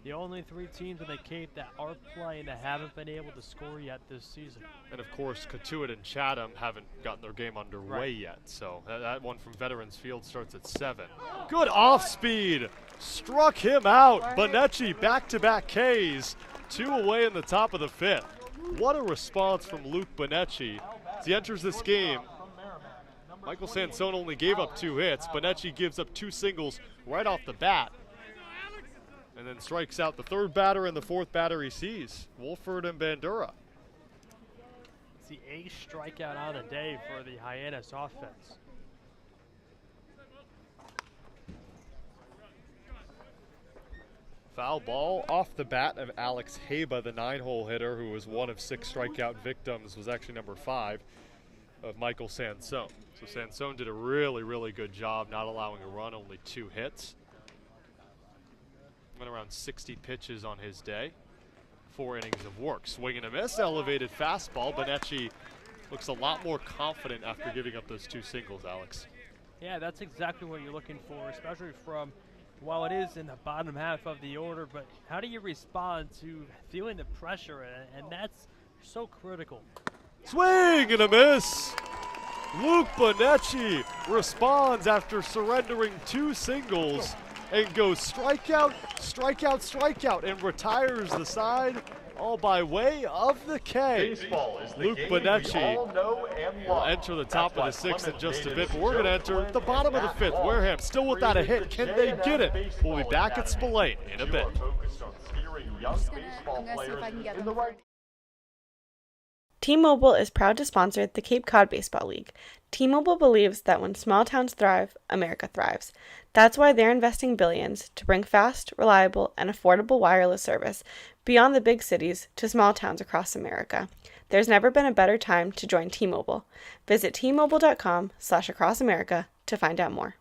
The only 3 teams in the Cape that are playing that haven't been able to score yet this season. And of course, Cotuit and Chatham haven't gotten their game underway yet. So that one from Veterans Field starts at 7. Good off speed, struck him out. Bonecci back-to-back Ks, 2 away in the top of the 5th. What a response from Luke Bonecci as he enters this game. Michael Sanzone only gave up 2 hits. Bonecci gives up 2 singles right off the bat, and then strikes out the 3rd batter and the 4th batter he sees, Wolfert and Bandura. It's the 8th strikeout on the day for the Hyannis offense. Foul ball off the bat of Alex Haba, the 9-hole hitter, who was one of 6 strikeout victims, was actually number 5 of Michael Sanzone. So Sanzone did a really, really good job not allowing a run, only 2 hits. Went around 60 pitches on his day. 4 innings of work. Swing and a miss, elevated fastball. Bonetti looks a lot more confident after giving up those 2 singles, Alex. Yeah, that's exactly what you're looking for, especially from, while it is in the bottom half of the order, but how do you respond to feeling the pressure? And that's so critical. Swing and a miss. Luke Bonetti responds after surrendering 2 singles and goes strikeout, strikeout, strikeout, and retires the side, all by way of the K. Baseball is the Luke game Bonetti we all know and will love. enter the top of the That's 6th why in just a Clement bit, but made we're going to Joe enter Flynn the bottom of the and 5th. Matt Wareham still without a hit. Can they get it? We'll be back at Spillane in a bit. T-Mobile is proud to sponsor the Cape Cod Baseball League. T-Mobile believes that when small towns thrive, America thrives. That's why they're investing billions to bring fast, reliable, and affordable wireless service beyond the big cities to small towns across America. There's never been a better time to join T-Mobile. Visit T-Mobile.com/acrossamerica to find out more.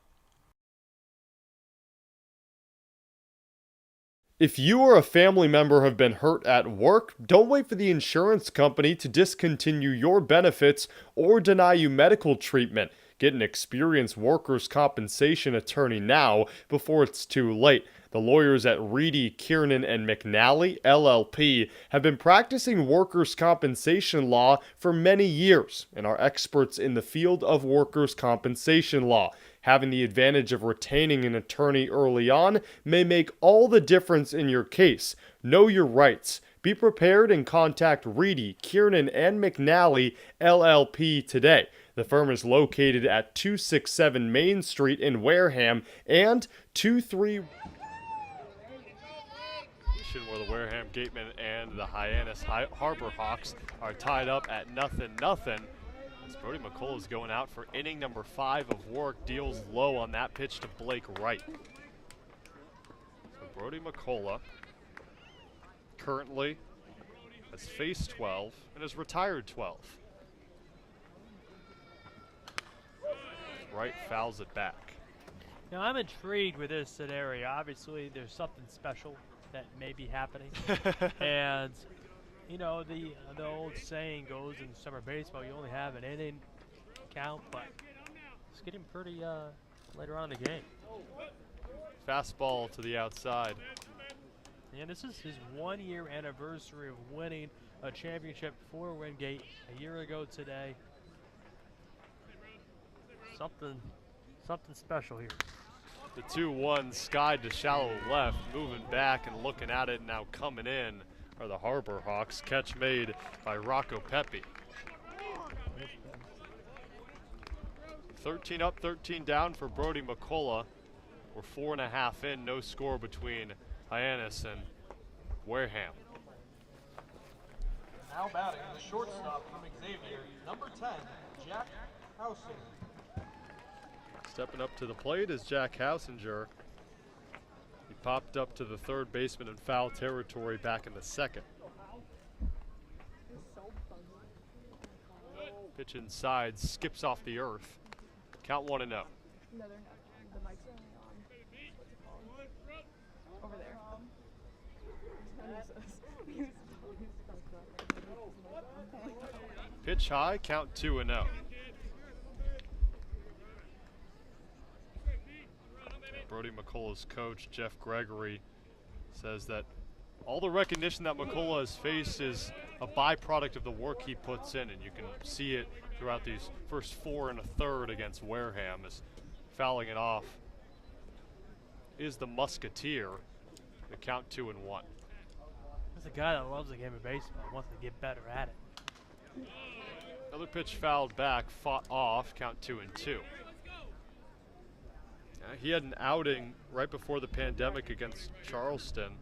If you or a family member have been hurt at work, don't wait for the insurance company to discontinue your benefits or deny you medical treatment. Get an experienced workers' compensation attorney now before it's too late. The lawyers at Reedy, Kiernan, and McNally, LLP, have been practicing workers' compensation law for many years and are experts in the field of workers' compensation law. Having the advantage of retaining an attorney early on may make all the difference in your case. Know your rights. Be prepared and contact Reedy, Kiernan, and McNally, LLP today. The firm is located at 267 Main Street in Wareham and 23... where the Wareham Gatemen and the Hyannis Harbor Hawks are tied up at 0-0. As Brody McCullough is going out for inning number 5 of work, deals low on that pitch to Blake Wright. So Brody McCullough currently has faced 12 and has retired 12. Wright fouls it back. Now I'm intrigued with this scenario. Obviously there's something special that may be happening. And you know, the old saying goes in summer baseball, you only have an inning count, but it's getting pretty later on in the game. Fastball to the outside. And this is his 1-year anniversary of winning a championship for Wingate a year ago today. Something special here. The 2-1 skied to shallow left, moving back and looking at it, now coming in are the Harbor Hawks. Catch made by Rocco Pepe. 13 up, 13 down for Brody McCullough. We're 4.5 in, no score between Hyannis and Wareham. Now batting the shortstop from Ezeir, number 10, Jack Housinger. Stepping up to the plate is Jack Housinger. He popped up to the third baseman in foul territory back in the 2nd. Pitch inside, skips off the earth. Count 1-0. No, they're not. The mic's only on. Over there. Pitch high, count 2-0. Brody McCullough's coach, Jeff Gregory, says that all the recognition that McCullough has faced is a byproduct of the work he puts in, and you can see it throughout these first 4 1/3 against Wareham, as fouling it off is the Musketeer. The count 2-1. That's a guy that loves the game of baseball, wants to get better at it. Another pitch fouled back, fought off, count 2-2. He had an outing right before the pandemic against Charleston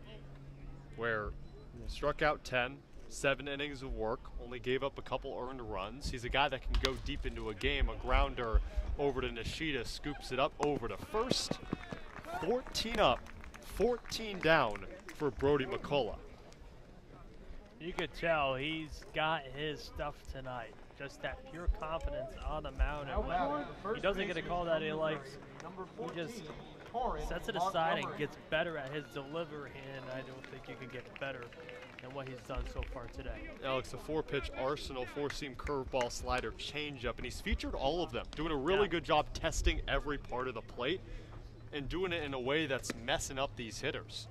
where he struck out 10, 7 innings of work, only gave up a couple earned runs. He's a guy that can go deep into a game. A grounder over to Nishida, scoops it up over to first. 14 up, 14 down for Brody McCullough. You could tell he's got his stuff tonight. Just that pure confidence on the mound. And he doesn't get a call that he likes. He just sets it aside and gets better at his delivery, and I don't think you can get better than what he's done so far today. Alex, a 4-pitch arsenal, 4-seam curveball, slider, changeup, and he's featured all of them, doing a really good job testing every part of the plate and doing it in a way that's messing up these hitters.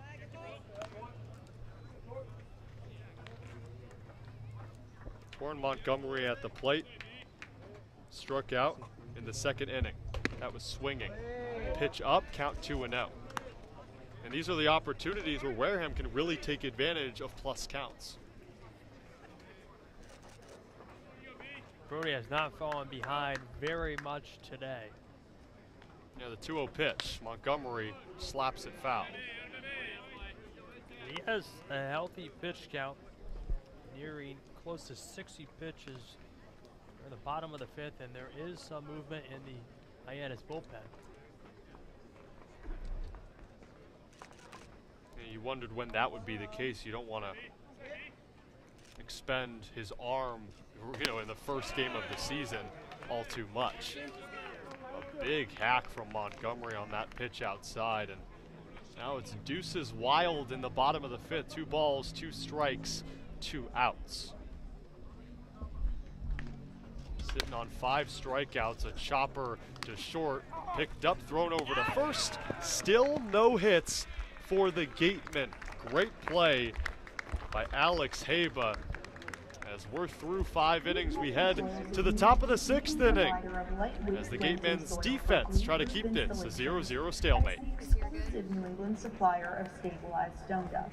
Warren Montgomery at the plate, struck out in the second inning. That was swinging. Pitch up, count 2-0. And these are the opportunities where Wareham can really take advantage of plus counts. Brody has not fallen behind very much today. Yeah, the 2-0 pitch. Montgomery slaps it foul. He has a healthy pitch count, nearing close to 60 pitches. We're in the bottom of the fifth, and there is some movement in the Hyannis bullpen. You wondered when that would be the case. You don't want to expend his arm, in the first game of the season all too much. A big hack from Montgomery on that pitch outside, and now it's deuces wild in the bottom of the fifth. 2 balls, 2 strikes, 2 outs. Sitting on 5 strikeouts, a chopper to short, picked up, thrown over to first. Still no hits for the Gatemen. Great play by Alex Haba. As we're through 5 innings, we head to the top of the 6th inning as the Gatemen's defense try to keep this a 0-0 stalemate. Exclusive New England supplier of stabilized stone dust.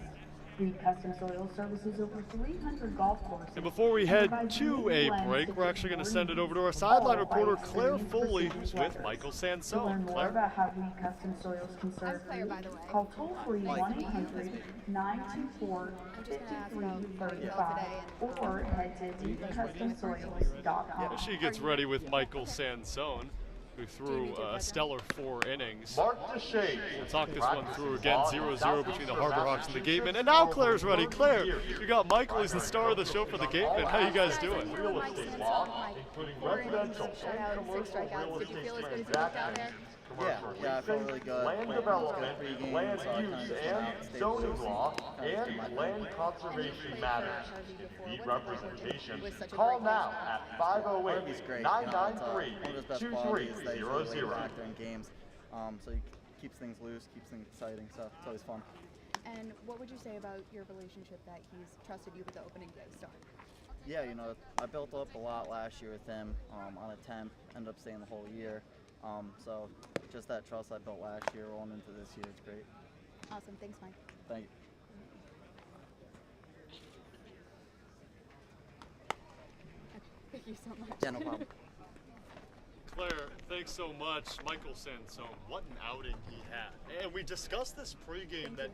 Reed Custom Soil services over 300 golf courses. And before we head to a break, we're actually going to send it over to our sideline reporter, Claire Foley, who's with Michael To learn Sanzone. more Claire? about how Reed Custom Soils can serve you, call toll-free 1-800-924-5335 or head to reedcustomsoils.com. She gets ready with Michael Sanzone, who threw a stellar 4 innings. Mark DeShay. We'll talk this one through again, 0-0 between the Harbor Hawks and the Gatemen. And now Claire's ready. Claire, you got Michael, he's the star of the show for the Gatemen. How you guys doing? Real estate law, including residential and commercial real estate transactions. Yeah, I felt really good. Land development, land use and zoning law, and land conservation matters. If you need representation, call now at 508-993-2300. During games, so it keeps things loose, keeps things exciting, so it's always fun. And what would you say about your relationship that he's trusted you with the opening day start? Yeah, I built up a lot last year with him on a temp, ended up staying the whole year. So just that trust I built last year rolling into this year, it's great. Awesome, thanks Mike. Thank you. Thank you so much. Yeah, no problem. Claire, thanks so much. Michael Sanzone, what an outing he had. And we discussed this pregame that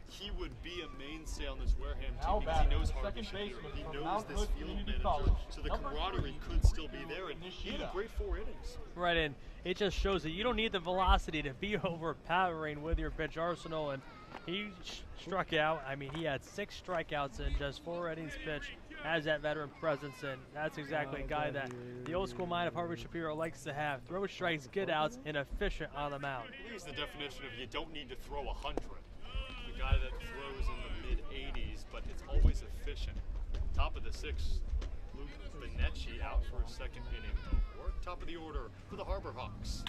he would be a mainstay on this Wareham team because he knows Harvey Shapiro. He knows this field manager, so the camaraderie could still be there. And he had a great 4 innings. Right, and it just shows that you don't need the velocity to be overpowering with your pitch arsenal. And he struck out. I mean, he had 6 strikeouts in just 4 innings pitched. Has that veteran presence, and that's exactly a guy that the old school mind of Harvey Shapiro likes to have. Throw strikes, get outs, and efficient on the mound. He's the definition of you don't need to throw 100. The guy that throws in the mid-80s, but it's always efficient. Top of the 6th, Luke Benetti out for his 2nd inning of work. Top of the order for the Harbor Hawks.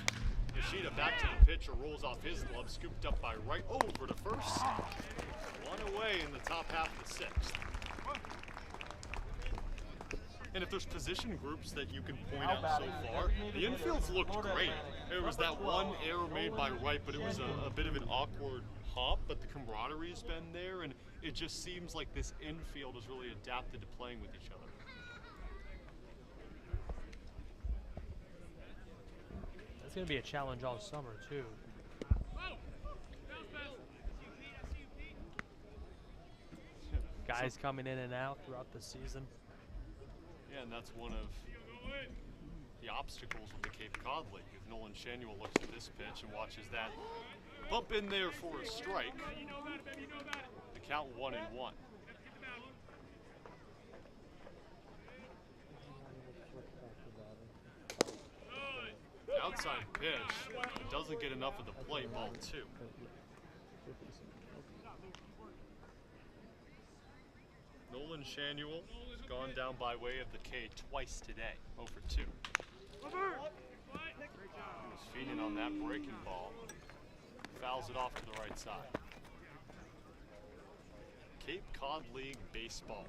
Yoshida back to the pitcher, rolls off his glove, scooped up by right over to first. 1 away in the top half of the 6th. And if there's position groups that you can point out so far, the infield's looked great. There was that one error made by Wright, but it was a bit of an awkward hop, but the camaraderie's been there, and it just seems like this infield has really adapted to playing with each other. That's going to be a challenge all summer, too. Guys coming in and out throughout the season. Yeah, and that's one of the obstacles of the Cape Cod League. If Nolan Shanuel looks at this pitch and watches that bump in there for a strike, the count 1-1. outside pitch. It doesn't get enough of the plate, ball 2. Nolan Shanuel has gone down by way of the K twice today, 0 for 2. He was feeding on that breaking ball. Fouls it off to the right side. Cape Cod League Baseball.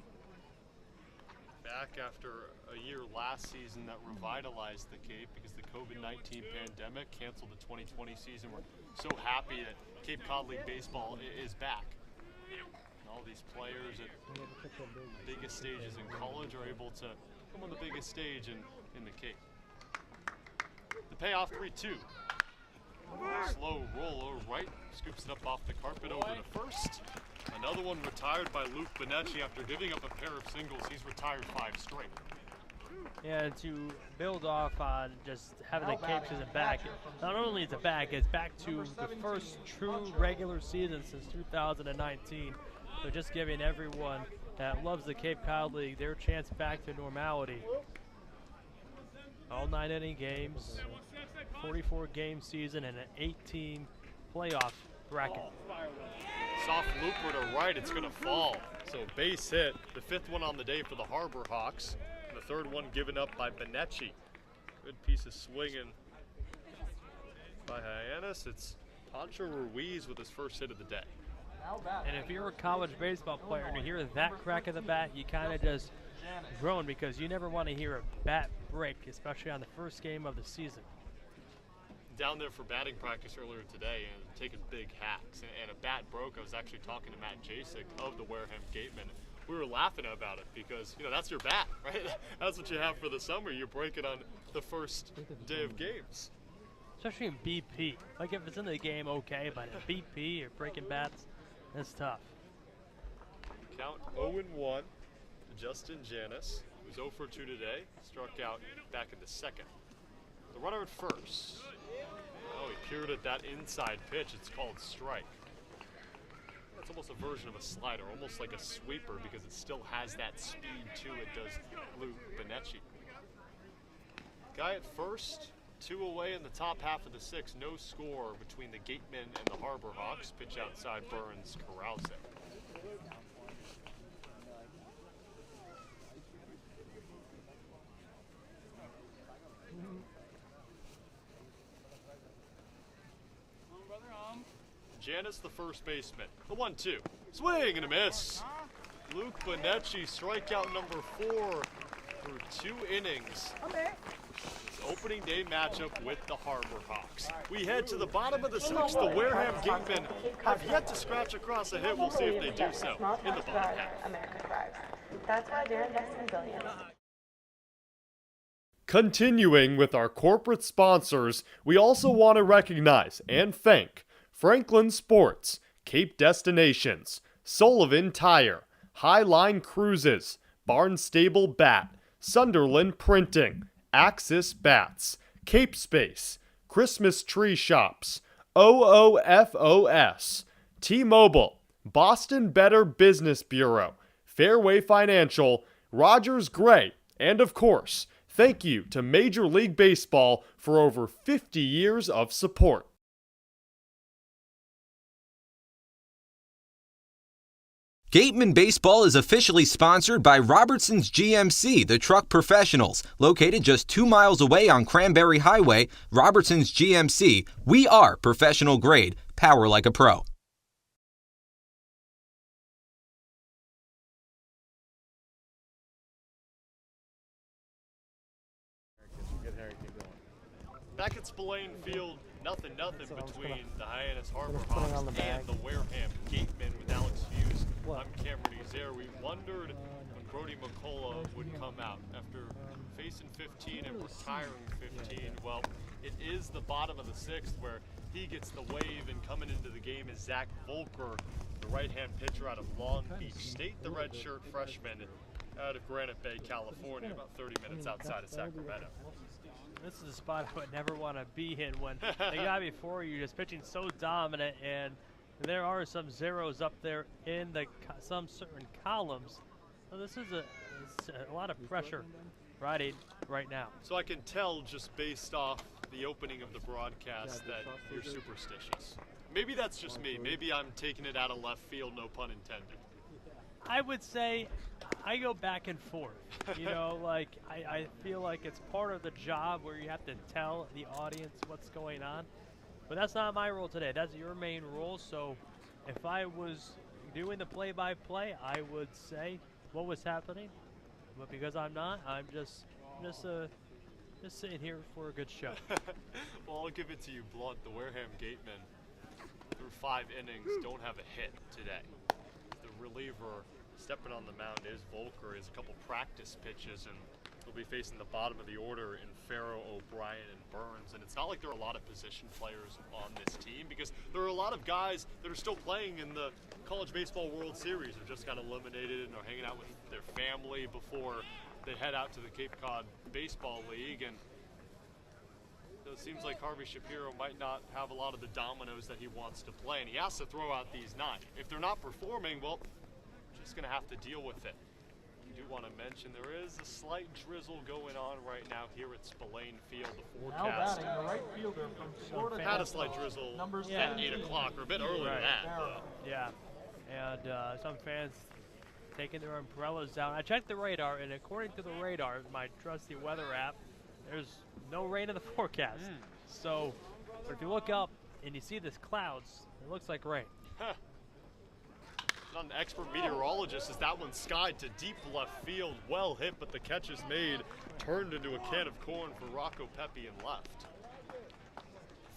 Back after a year last season that revitalized the Cape because the COVID-19 pandemic canceled the 2020 season. We're so happy that Cape Cod League Baseball is back. And all these players at the biggest stages in college are able to come on the biggest stage in the Cape. The payoff 3-2. Slow roll over right, scoops it up off the carpet over to first. Another one retired by Luke Benetti after giving up a pair of singles. He's retired 5 straight. And to build off on just having the Cape season back, not only is it back, it's back to the first true regular season since 2019. So just giving everyone that loves the Cape Cod League their chance back to normality. All 9-inning games, 44-game season, and an 8-team playoff bracket. Soft looper to right, it's going to fall. So base hit, the 5th one on the day for the Harbor Hawks, and the 3rd one given up by Benetti. Good piece of swinging by Hyannis. It's Pancho Ruiz with his first hit of the day. And if you're a college baseball player and you hear that crack of the bat, you kind of just groan because you never want to hear a bat break, especially on the first game of the season. Down there for batting practice earlier today and taking big hacks, and a bat broke. I was actually talking to Matt Jasek of the Wareham Gatemen. We were laughing about it because, you know, that's your bat, right? That's what you have for the summer. You break it on the first day of games. Especially in BP. Like if it's in the game, okay, but in BP or breaking bats, that's tough. Count 0-1 to Justin Hyannis, who's 0 for 2 today, struck out back in the 2nd. The runner at first. Oh, he peered at that inside pitch. It's called strike. It's almost a version of a slider, almost like a sweeper because it still has that speed to it, does Luke Benetti. Guy at first, 2 away in the top half of the 6th. No score between the Gatemen and the Harbor Hawks. Pitch outside Burns, corrals it. Hyannis, the first baseman. The 1-2. Swing and a miss. Luke Benetti, strikeout number 4 through 2 innings. His opening day matchup with the Harbor Hawks. We head to the bottom of the 6th. The Wareham Gatemen have yet to scratch across a hit. We'll see if they do so in the bottom half. America thrives. That's why they're investing billions. Continuing with our corporate sponsors, we also want to recognize and thank Franklin Sports, Cape Destinations, Sullivan Tire, Highline Cruises, Barnstable Bat, Sunderland Printing, Axis Bats, Cape Space, Christmas Tree Shops, OOFOS, T-Mobile, Boston Better Business Bureau, Fairway Financial, Rogers Gray, and of course, thank you to Major League Baseball for over 50 years of support. Gateman Baseball is officially sponsored by Robertson's GMC, the truck professionals. Located just 2 miles away on Cranberry Highway, Robertson's GMC, we are professional grade, power like a pro. Back at Spillane Field, nothing between the Hyannis Harbor Hawks and the Wareham Gatemen with Alex Feuz. I'm Cameron Ezeir. We wondered when Brody McCullough would come out after facing 15 and retiring 15. Well, it is the bottom of the 6th where he gets the wave, and coming into the game is Zach Volker, the right-hand pitcher out of Long Beach State, the redshirt freshman out of Granite Bay, California, about 30 minutes outside of Sacramento. This is a spot I would never want to be in when the guy before you is pitching so dominant, and there are some zeros up there in the some certain columns. So this is a lot of pressure riding right now. So I can tell just based off the opening of the broadcast that you're superstitious. Maybe that's just me. Maybe I'm taking it out of left field, no pun intended. I would say I go back and forth. You know, like I feel like it's part of the job where you have to tell the audience what's going on. But that's not my role today. That's your main role. So if I was doing the play-by-play, I would say what was happening. But because I'm not, I'm just sitting here for a good show. Well, I'll give it to you blunt. The Wareham Gatemen, through 5 innings, don't have a hit today. The reliever stepping on the mound is Volker. He has a couple practice pitches, and he'll be facing the bottom of the order in Farrow, O'Brien, and Burns. And it's not like there are a lot of position players on this team, because there are a lot of guys that are still playing in the College Baseball World Series who just got eliminated and are hanging out with their family before they head out to the Cape Cod Baseball League. And it seems like Harvey Shapiro might not have a lot of the dominoes that he wants to play, and he has to throw out these 9. If they're not performing, well, just going to have to deal with it. I do want to mention there is a slight drizzle going on right now here at Spillane Field. The forecast Now batting, the right fielder from Florida had a slight drizzle at 8 o'clock, or a bit earlier than that. Yeah, and some fans taking their umbrellas out. I checked the radar, and according to the radar, my trusty weather app, there's no rain in the forecast. So, but if you look up and you see this clouds, it looks like rain. Not an expert meteorologist, as that one skied to deep left field. Well hit, but the catch is made. Turned into a can of corn for Rocco Pepe in left.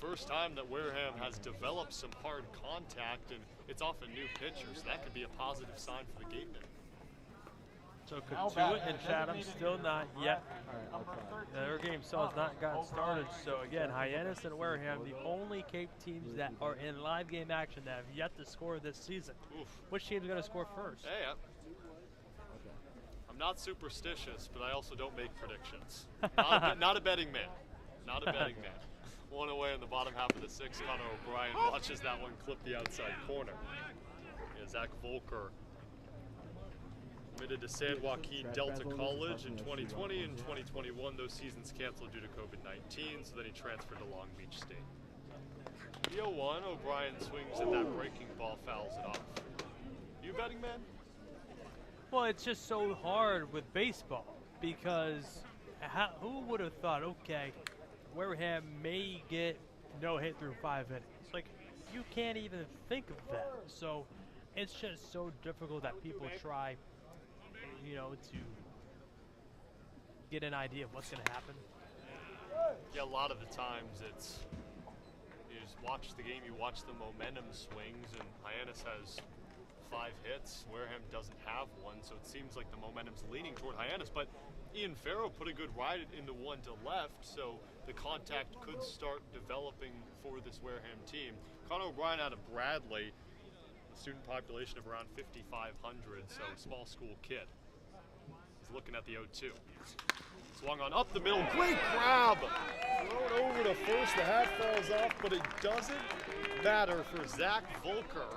First time that Wareham has developed some hard contact, and it's off a new pitcher, so that could be a positive sign for the Gatemen. So Katuit and Chatham still not yet. Their game still has not gotten started. So again, Hyannis and Wareham, the only Cape teams that are in live game action that have yet to score this season. Oof. Which team's going to score first? Hey, I'm not superstitious, but I also don't make predictions. Not a betting man. Not a betting man. One away in the bottom half of the 6th. Connor O'Brien watches that one clip the outside corner. Yeah, Zach Volker committed to San Joaquin Delta College in 2020 and 2021. Those seasons canceled due to COVID-19, so then he transferred to Long Beach State. The 0-1, O'Brien swings at that breaking ball, fouls it off. You betting man? Well, it's just so hard with baseball because who would have thought, okay, Wareham may get no hit through 5 innings. Like, you can't even think of that. So it's just so difficult that people try, you know, to get an idea of what's going to happen. Yeah, a lot of the times it's, you just watch the game, you watch the momentum swings, and Hyannis has 5 hits. Wareham doesn't have one, so it seems like the momentum's leaning toward Hyannis. But Ian Farrow put a good ride into one to left, so the contact could start developing for this Wareham team. Connor O'Brien out of Bradley, a student population of around 5,500, so a small school kid. He's looking at the 0-2. Swung on up the middle, great grab! Thrown over to first, the hat falls off, but it doesn't matter for Zach Volker.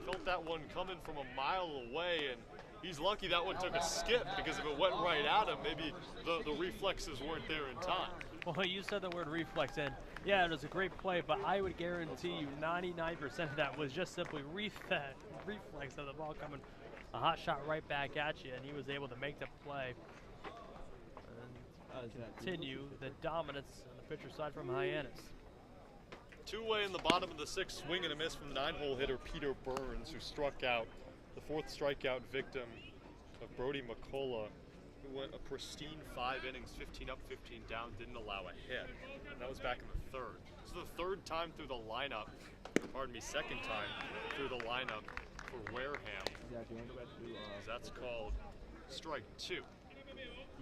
Felt that one coming from a mile away, and he's lucky that one took a skip, because if it went right at him, maybe the reflexes weren't there in time. Well, you said the word reflex, and yeah, it was a great play, but I would guarantee you 99% of that was just simply reflex of the ball coming a hot shot right back at you, and he was able to make the play and continue the dominance on the pitcher side from Hyannis. 2-away in the bottom of the 6th, swing and a miss from the 9-hole hitter Peter Burns, who struck out the 4th strikeout victim of Brody McCullough, who went a pristine 5 innings, 15 up, 15 down, didn't allow a hit. And that was back in the 3rd. This is the 3rd time through the lineup, pardon me, 2nd time through the lineup for Wareham. That's called strike 2. You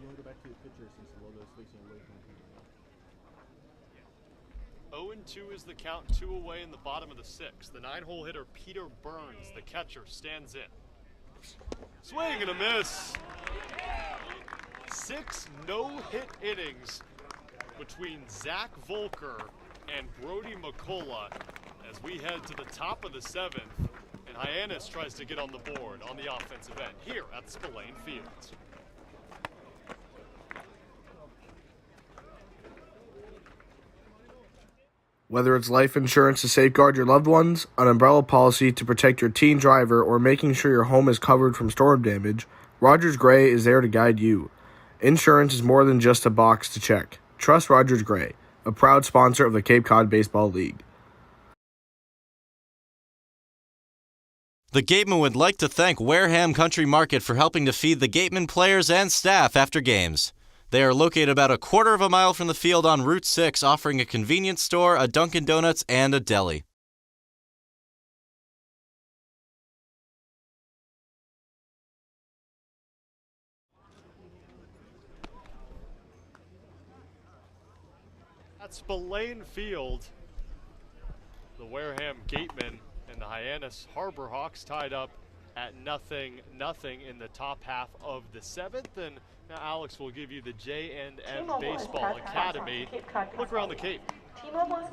want to go back to the pitcher since the logo is facing away from the 0-2 is the count, 2 away in the bottom of the 6th. The 9-hole hitter Peter Burns, the catcher, stands in. Swing and a miss. 6 no-hit innings between Zach Volker and Brody McCullough as we head to the top of the 7th, and Hyannis tries to get on the board on the offensive end here at Spillane Field. Whether it's life insurance to safeguard your loved ones, an umbrella policy to protect your teen driver, or making sure your home is covered from storm damage, Rogers Gray is there to guide you. Insurance is more than just a box to check. Trust Rogers Gray, a proud sponsor of the Cape Cod Baseball League. The Gateman would like to thank Wareham Country Market for helping to feed the Gateman players and staff after games. They are located about a quarter of a mile from the field on Route 6, offering a convenience store, a Dunkin' Donuts, and a deli. At Spillane Field, the Wareham Gatemen and the Hyannis Harbor Hawks tied up at 0-0 in the top half of the 7th. And now Alex will give you the J&M Baseball Academy. Look around the Cape.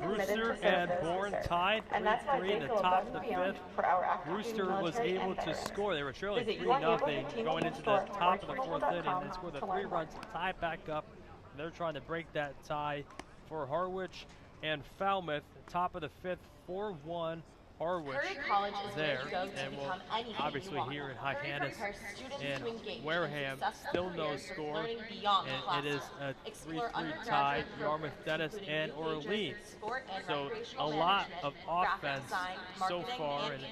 Brewster and Bourne tied 3-3 in the top of the 5th. Brewster was able to score. They were trailing 3-0 going into the top of the 4th inning. They scored the 3 runs to tie back up. And they're trying to break that tie for Harwich and Falmouth. Top of the 5th, 4-1. Harwich there, and we'll obviously here in Hyannis and Wareham, still no score, and it is a 3-3 tie, Yarmouth, Dennis, and Orleans. So a lot of offense so far. And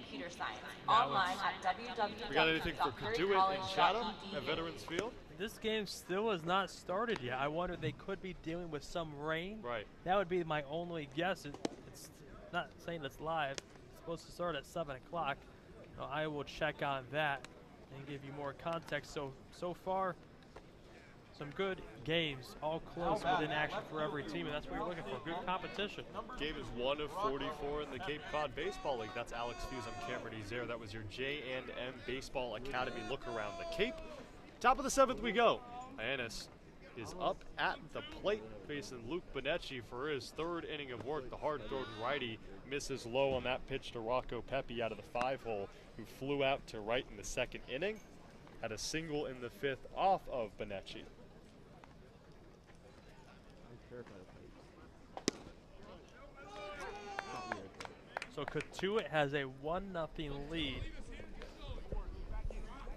we got anything for Kaduit and Chatham at Veterans Field? This game still has not started yet. I wonder, they could be dealing with some rain. Right. That would be my only guess. It's not saying it's live. Supposed to start at 7 o'clock. I will check on that and give you more context. So far, some good games, all close within action for every team, and that's what you're looking for, good competition. Game is 1 of 44 in the Cape Cod Baseball League. That's Alex Feuz. I'm Cameron Ezeir. That was your J&M Baseball Academy look around the Cape. Top of the 7th we go. Hyannis is up at the plate facing Luke Bonecci for his 3rd inning of work. The hard-thrown righty misses low on that pitch to Rocco Pepe out of the 5-hole, who flew out to right in the 2nd inning. Had a single in the 5th off of Bonecci. So Kaduit has a 1-0 lead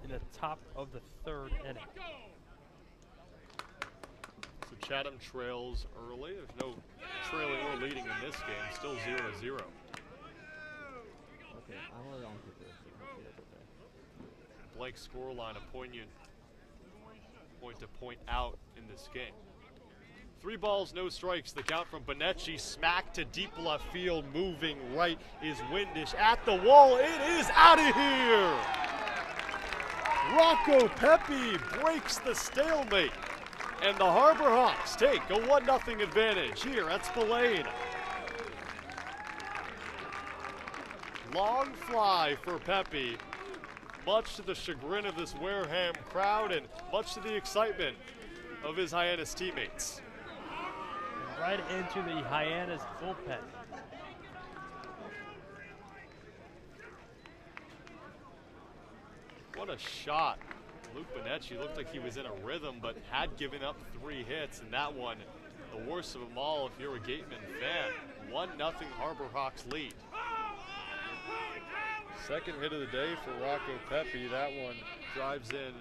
in the top of the 3rd inning. So Chatham trails early. There's no trailing or leading in this game. Still 0-0. Okay, I'm already on to this. Blank scoreline, a poignant point to point out in this game. 3 balls, no strikes. The count from Bonecci, smack to deep left field. Moving right is Windish at the wall. It is out of here. Rocco Pepe breaks the stalemate, and the Harbor Hawks take a 1-0 advantage here at Spillane. Long fly for Pepe, much to the chagrin of this Wareham crowd and much to the excitement of his Hyannis teammates. And right into the Hyannis bullpen. What a shot. Luke Bonecci looked like he was in a rhythm, but had given up 3 hits, and that one, the worst of them all if you're a Gateman fan. 1-0 Harbor Hawks lead. 2nd hit of the day for Rocco Pepe. That one drives in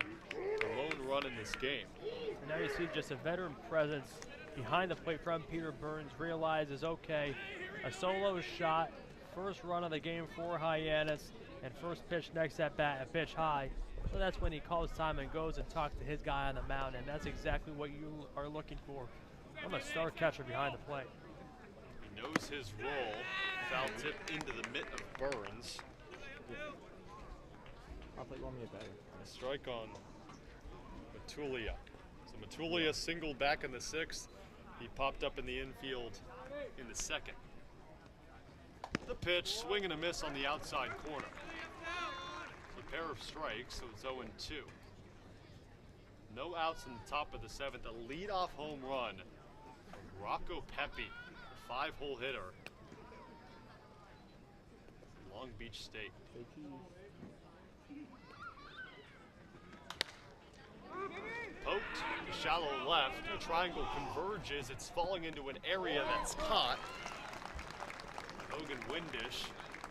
the lone run in this game. And now you see just a veteran presence behind the plate from Peter Burns. Realizes, okay, a solo shot, first run of the game for Hyannis, and first pitch next at bat, a pitch high. So that's when he calls time and goes and talks to his guy on the mound, and that's exactly what you are looking for. I'm a star catcher behind the plate. He knows his role. Foul tip into the mitt of Burns. I'll play 1 minute better. A strike on Matulia. So Matulia singled back in the 6th. He popped up in the infield in the 2nd. The pitch, swing and a miss on the outside corner. A pair of strikes, so it's 0-2. No outs in the top of the 7th. A leadoff home run. Rocco Pepe, a 5-hole hitter. Long Beach State. Poked to shallow left. The triangle converges. It's falling into an area that's caught. Windish.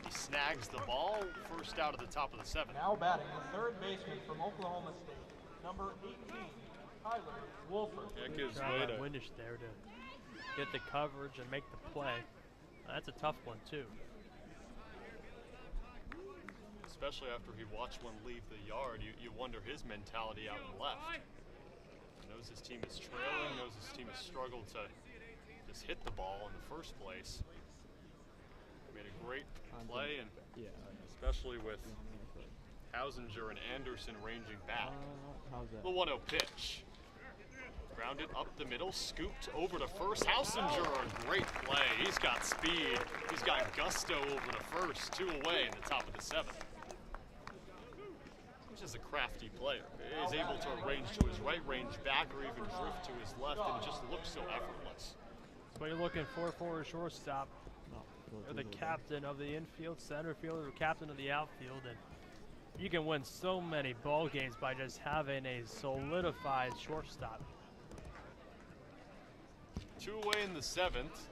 He snags the ball, first out of the top of the 7th. Now batting the third baseman from Oklahoma State, number 18, Tyler Wolford. That gives Good way job to by Windish there to get the coverage and make the play. That's a tough one too. especially after he watched one leave the yard, you wonder his mentality out and left. Knows his team is trailing, knows his team has struggled to just hit the ball in the first place. Made a great play, and especially with Hausinger and Anderson ranging back. The 1-0 pitch. Grounded up the middle, scooped over to first. Hausinger, a great play. He's got speed. He's got gusto over to first. 2 away in the top of the 7th. He's just a crafty player. He's able to range to his right, range back, or even drift to his left, and it just looks so effortless. That's what you're looking for a shortstop. You're the captain of the infield, center fielder, or captain of the outfield, and you can win so many ball games by just having a solidified shortstop. 2 away in the 7th.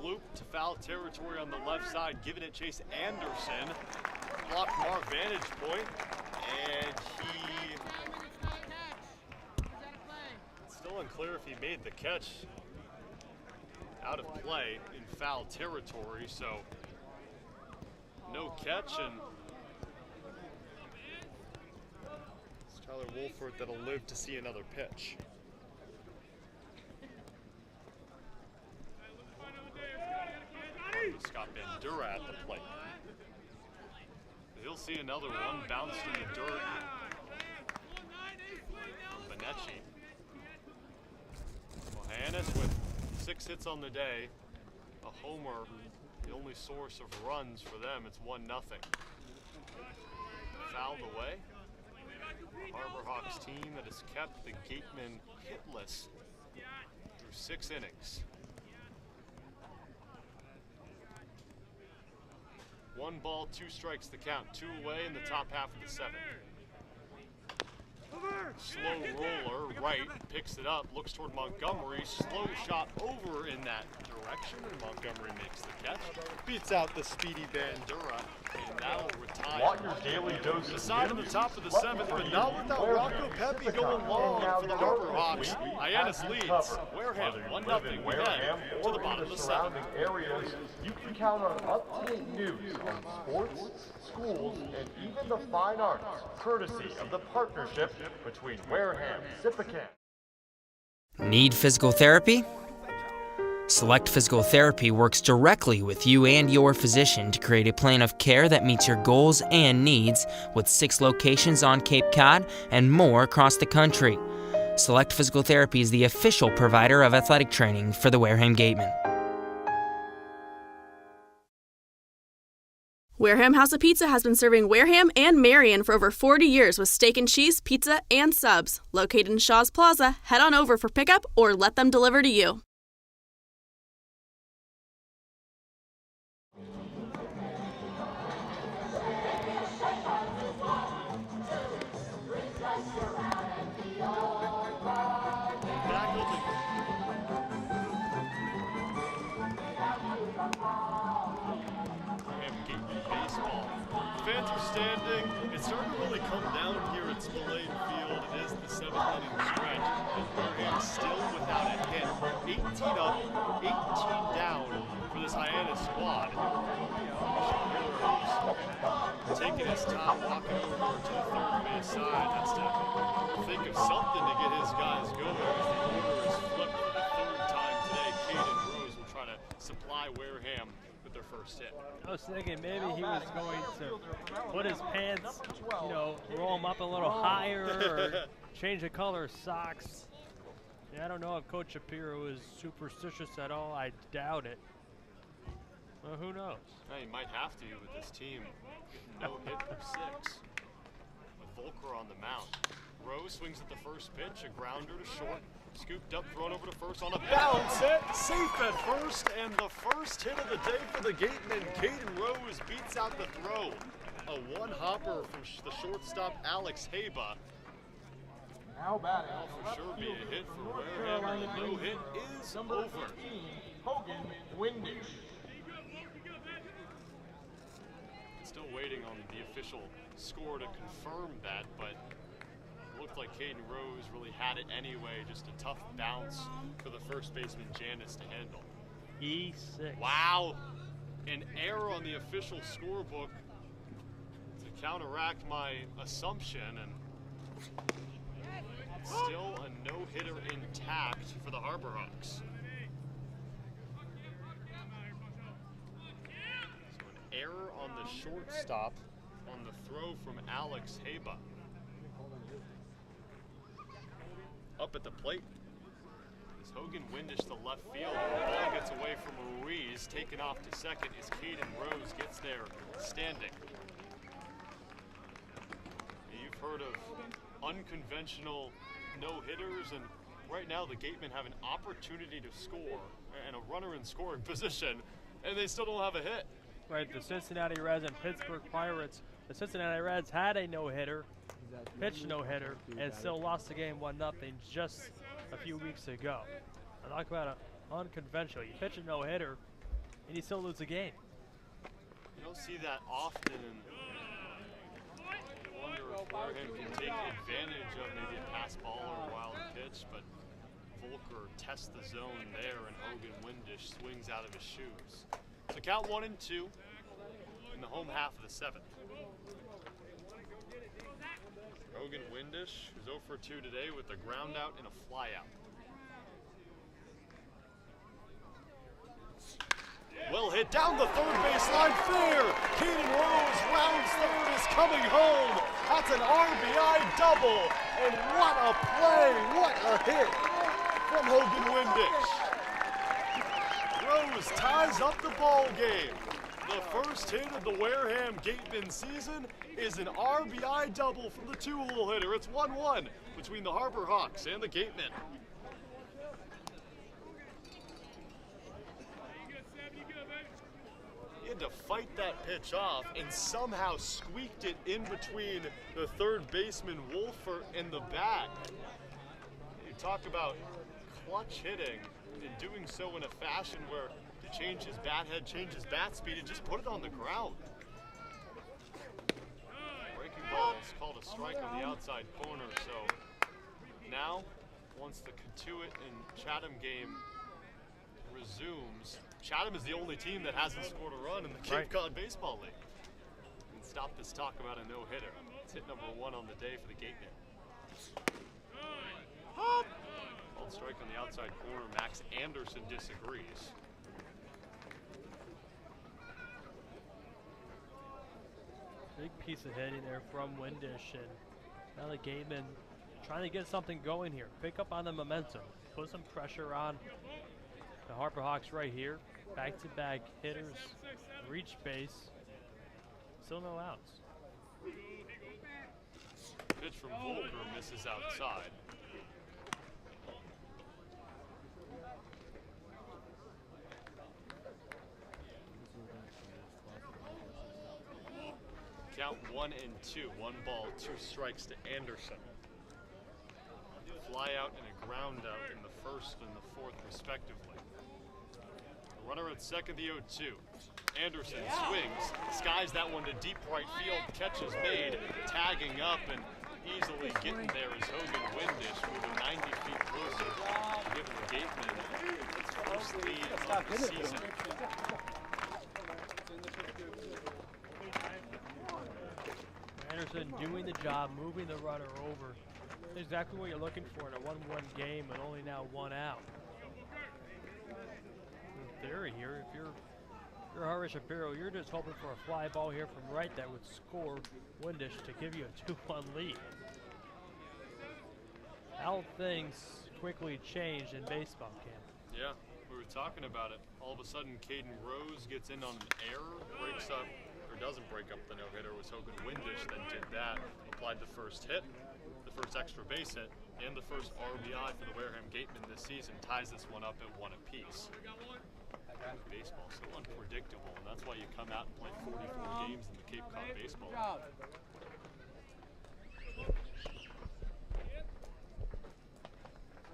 Bloop to foul territory on the left side, giving it Chase Anderson. Blocked from our vantage point, and he... It's still unclear if he made the catch out of play in foul territory, so no catch, and it's Tyler Wolford that'll live to see another pitch. Scott Bandura at the plate. He'll see another one bounced in the dirt from Benetti. Well, Hyannis with 6 hits on the day, a homer, the only source of runs for them. It's 1-0. Fouled away. Harbor Hawks team that has kept the Gatemen hitless through 6 innings. 1 ball, 2 strikes the count. 2 away in the top half of the 7th. Slow roller, right, picks it up, looks toward Montgomery. Slow shot over in that direction, and Montgomery makes the catch. Beats out the speedy Bandura, and that'll retire. Want your daily dose the side of the top of the 7th, but not without Rocco Pepe going long for the Harbor Hawks. Hyannis leads. Wareham 1-0. We head to the bottom of the 7th. Areas, you can count on up-to-date news on sports, schools, and even the fine arts, courtesy of the partnership between Wareham, Zipacan. Need physical therapy? Select Physical Therapy works directly with you and your physician to create a plan of care that meets your goals and needs, with 6 locations on Cape Cod and more across the country. Select Physical Therapy is the official provider of athletic training for the Wareham Gatemen. Wareham House of Pizza has been serving Wareham and Marion for over 40 years with steak and cheese, pizza, and subs. Located in Shaw's Plaza, head on over for pickup or let them deliver to you. Fans are standing. It's starting to really come down here at Spillane Field. It is the 7th inning stretch, and Wareham still without a hit. 18 up, 18 down for this Hyannis squad. Taking his time, walking over to the third base side. Has to think of something to get his guys going. As the order is flipped for the 3rd time today. Caden Rose will try to supply Wareham with their first hit. I was thinking maybe he was going to put his pants, roll them up a little higher or change the color of socks. Yeah, I don't know if Coach Shapiro is superstitious at all. I doubt it. Well, who knows? Yeah, he might have to with this team. No hit for 6. With Volker on the mound. Rose swings at the first pitch, a grounder to short. Scooped up, thrown over to first on a bounce. Safe at first, and the first hit of the day for the Gatemen. Caden Rose beats out the throw. A 1-hopper from the shortstop Alex Haba. Now batting. That'll for sure be a hit for Wareham, and the no hit is over. Hogan Windish. waiting on the official score to confirm that, but it looked like Caden Rose really had it anyway. Just a tough bounce for the first baseman Hyannis to handle. E6. Wow, an error on the official scorebook to counteract my assumption, and still a no-hitter intact for the Harbor Hawks. So an error on the shortstop on the throw from Alex Haba. Up at the plate is Hogan Windish to left field. The ball gets away from Ruiz. Taken off to second as Caden Rose gets there standing. You've heard of unconventional no-hitters, and right now the Gatemen have an opportunity to score and a runner in scoring position, and they still don't have a hit. Right, the Cincinnati Reds and Pittsburgh Pirates. The Cincinnati Reds had a no-hitter, pitched no-hitter, and still lost the game 1-0 just a few weeks ago. I talk about an unconventional. You pitch a no-hitter, and you still lose the game. You don't see that often, and I wonder if Wareham can take advantage of maybe a pass ball or a wild pitch, but Volker tests the zone there, and Hogan Windish swings out of his shoes. So count 1-2 in the home half of the 7th. Hogan Windish, who's 0 for 2 today with a ground out and a fly out. Well hit down the third baseline, fair. Caden Rose rounds third, is coming home. That's an RBI double, and what a play, what a hit from Hogan Windish. Rose ties up the ball game. The first hit of the Wareham Gateman season is an RBI double from the two-hole hitter. It's 1-1 between the Harbor Hawks and the Gatemen. He had to fight that pitch off and somehow squeaked it in between the third baseman Wolfert and the bat. You talk about clutch hitting and doing so in a fashion where to change his bat head, change his bat speed, and just put it on the ground. Breaking ball is called a strike on the outside corner, so now, once the Katuitt and Chatham game resumes, Chatham is the only team that hasn't scored a run in the Cape Cod Baseball League. And stop this talk about a no-hitter. It's hit number 1 on the day for the Gatemen. Called strike on the outside corner. Max Anderson disagrees. Big piece of hitting there from Windish, and now the Gatemen trying to get something going here. Pick up on the momentum. Put some pressure on the Harbor Hawks right here. Back-to-back hitters, reach base. Still no outs. Pitch from Volker misses outside. Count 1-2. 1 ball, 2 strikes to Anderson. Fly out and a ground out in the first and the fourth, respectively. The runner at second, the 0-2. Anderson swings, skies that one to deep right field. Catch is made, tagging up and easily getting there is Hogan Windish, moving 90 feet closer, giving the Gatemen its first lead of the season. Anderson doing the job, moving the runner over. Exactly what you're looking for in a 1-1 game, and only now 1 out. In theory here, if you're Harvey Shapiro, you're just hoping for a fly ball here from right that would score Windish to give you a 2-1 lead. How things quickly change in baseball camp. Yeah, we were talking about it. All of a sudden, Caden Rose gets in on an error, breaks up, or doesn't break up the no-hitter. It was Hogan Windish that did that, applied the first hit, the first extra base hit, and the first RBI for the Wareham Gatemen this season. Ties this one up at 1 apiece. Baseball so unpredictable, and that's why you come out and play 44 games in the Cape Cod Baseball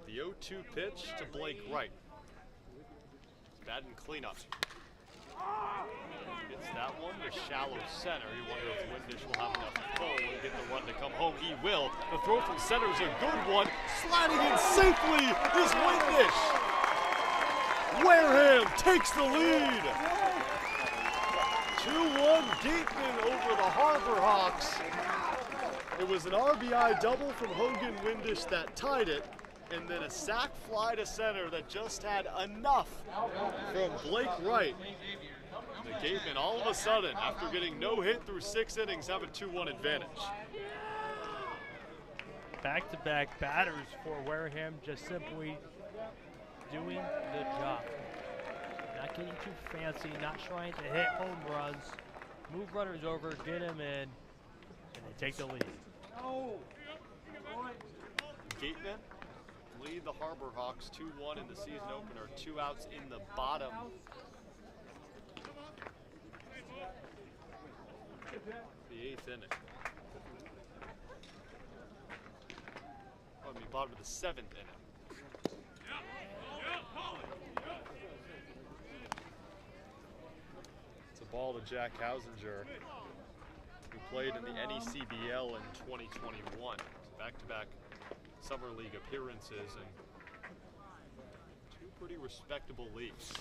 League. The 0-2 pitch to Blake Wright. Batting cleanup. Gets that one. to shallow center. You wonder if Windish will have enough pull and get the run to come home. He will. The throw from center is a good one. Sliding in safely is Windish. Wareham takes the lead. 2-1 Gatemen over the Harbor Hawks. It was an RBI double from Hogan Windish that tied it, and then a sac fly to center that just had enough from Blake Wright. The Gatemen all of a sudden, after getting no hit through 6 innings, have a 2-1 advantage. Back-to-back batters for Wareham, just simply doing the job. Not getting too fancy, not trying to hit home runs, move runners over, get them in, and they take the lead. Gatemen lead the Harbor Hawks 2-1 in the season opener, 2 outs in the bottom. The 8th inning. Bottom of the 7th inning. It's a ball to Jack Hausinger, who played in the NECBL in 2021. Back-to-back Summer League appearances and 2 pretty respectable leagues.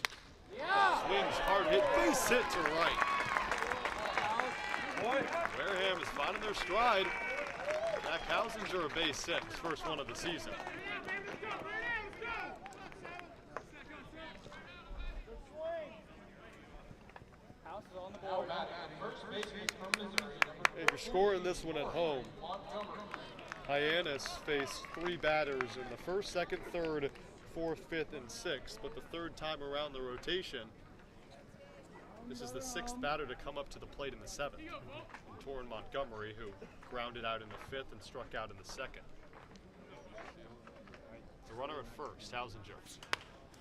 Swings, hard hit, base hit to right. Wareham is finding their stride. Jack Hausinger a base hit, his first one of the season. If you're scoring this one at home, Hyannis faced 3 batters in the 1st, 2nd, 3rd, 4th, 5th, and 6th, but the 3rd time around the rotation, this is the 6th batter to come up to the plate in the 7th. Torrin Montgomery, who grounded out in the 5th and struck out in the 2nd. The runner at first, Hausinger.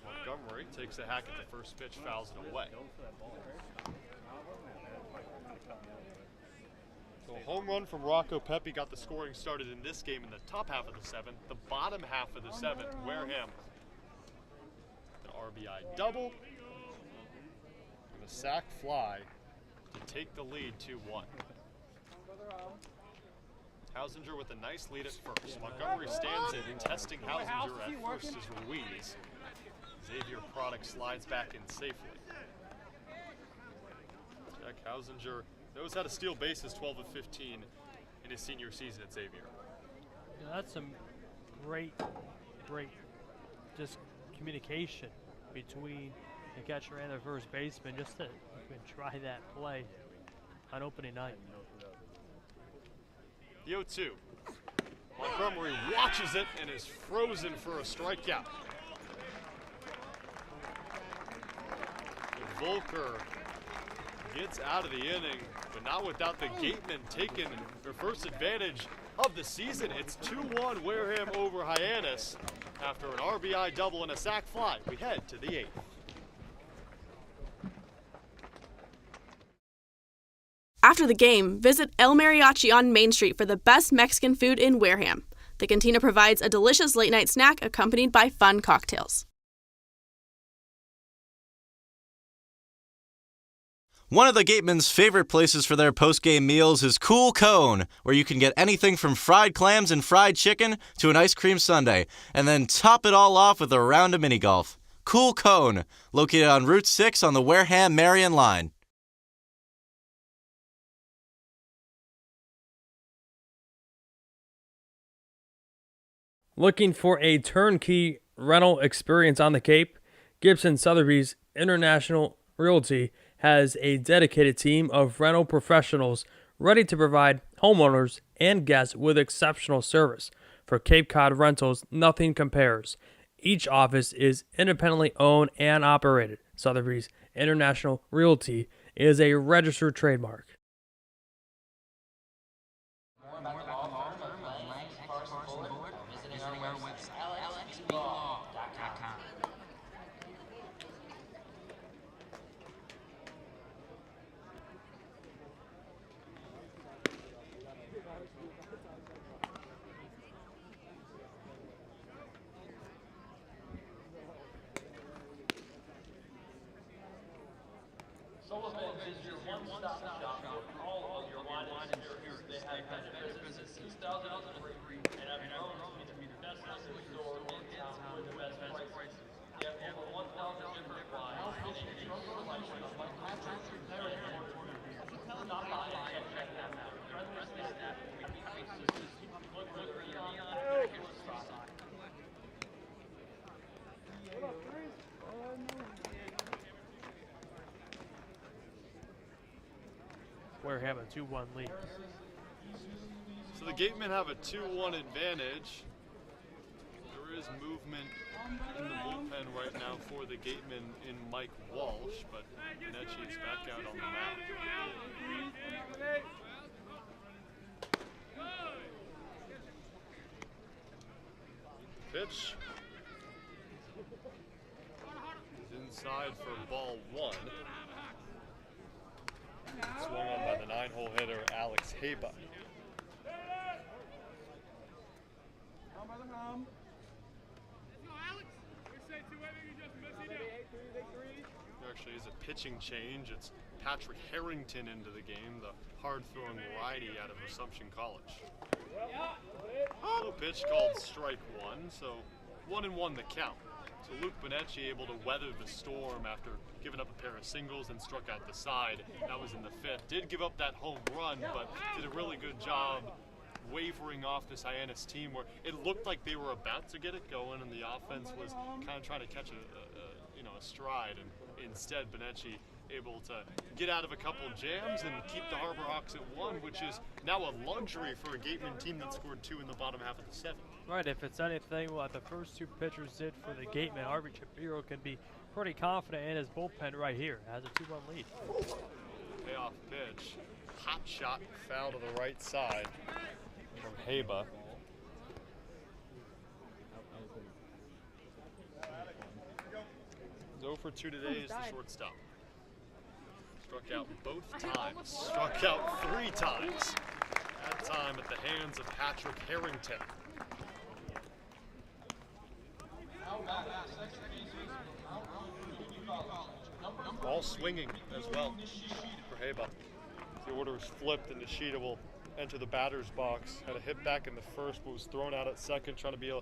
Montgomery takes a hack at the first pitch, fouls it away. So a home run from Rocco Pepe got the scoring started in this game in the top half of the 7th. The bottom half of the 7th, Wareham, an RBI double and a sac fly to take the lead 2-1. Hausinger with a nice lead at first. Montgomery stands in, testing Hausinger at first is Ruiz. Ezeir product slides back in safely. Jack Hausinger knows how to steal bases, 12 of 15 in his senior season at Ezeir. Yeah, that's some great just communication between the catcher and the first baseman just to even try that play on opening night. The 0-2. Montgomery watches it and is frozen for a strikeout. And Volker gets out of the inning, but not without the Gatemen taking their first advantage of the season. It's 2-1 Wareham over Hyannis after an RBI double and a sac fly. We head to the 8th. After the game, visit El Mariachi on Main Street for the best Mexican food in Wareham. The cantina provides a delicious late-night snack accompanied by fun cocktails. One of the Gatemen's favorite places for their post-game meals is Cool Cone, where you can get anything from fried clams and fried chicken to an ice cream sundae, and then top it all off with a round of mini-golf. Cool Cone, located on Route 6 on the Wareham-Marion line. Looking for a turnkey rental experience on the Cape? Gibson Sotheby's International Realty has a dedicated team of rental professionals ready to provide homeowners and guests with exceptional service. For Cape Cod rentals, nothing compares. Each office is independently owned and operated. Sotheby's International Realty is a registered trademark. Sullivan is your one-stop shop for all of your wine and spirits. They have had a business since 2003 and have grown to be the best liquor store in town with the best prices. They have over 1,000 different wines and a huge selection of Patrick Harry. Stop by and check them out. Friendly staff, look for their neon package stock. Wareham a 2-1 lead. So the Gatemen have a 2-1 advantage. There is movement in the bullpen right now for the Gatemen in Mike Walsh, but Netchie is back out on the mound. Pitch is inside for ball 1. Swung on by the 9-hole hitter Alex Haba. There actually is a pitching change. It's Patrick Harrington into the game, the hard-throwing righty out of Assumption College. Low pitch called strike 1, so 1-1 the count. So Luke Bonecci able to weather the storm after giving up a pair of singles and struck out the side. That was in the 5th. Did give up that home run, but did a really good job wavering off this Hyannis team where it looked like they were about to get it going and the offense was kind of trying to catch a stride, and instead Bonecci able to get out of a couple jams and keep the Harbor Hawks at 1, which is now a luxury for a Gateman team that scored 2 in the bottom half of the 7th. Right, if it's anything what the first 2 pitchers did for the Gateman, Harvey Shapiro can be pretty confident in his bullpen right here. Has a 2-1 lead. Payoff pitch. Hot shot foul to the right side from Haba. He's 0 for 2 today as the shortstop. Struck out both times. Struck out 3 times. That time at the hands of Patrick Harrington. Ball swinging as well for Haba. The order is flipped and Nishida will enter the batter's box. Had a hit back in the 1st, but was thrown out at 2nd, trying to be a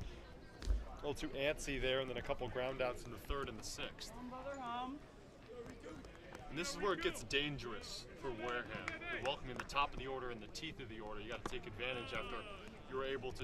little too antsy there, and then a couple ground outs in the 3rd and the 6th. And this is where it gets dangerous for Wareham. You're welcoming the top of the order and the teeth of the order. You got to take advantage after you're able to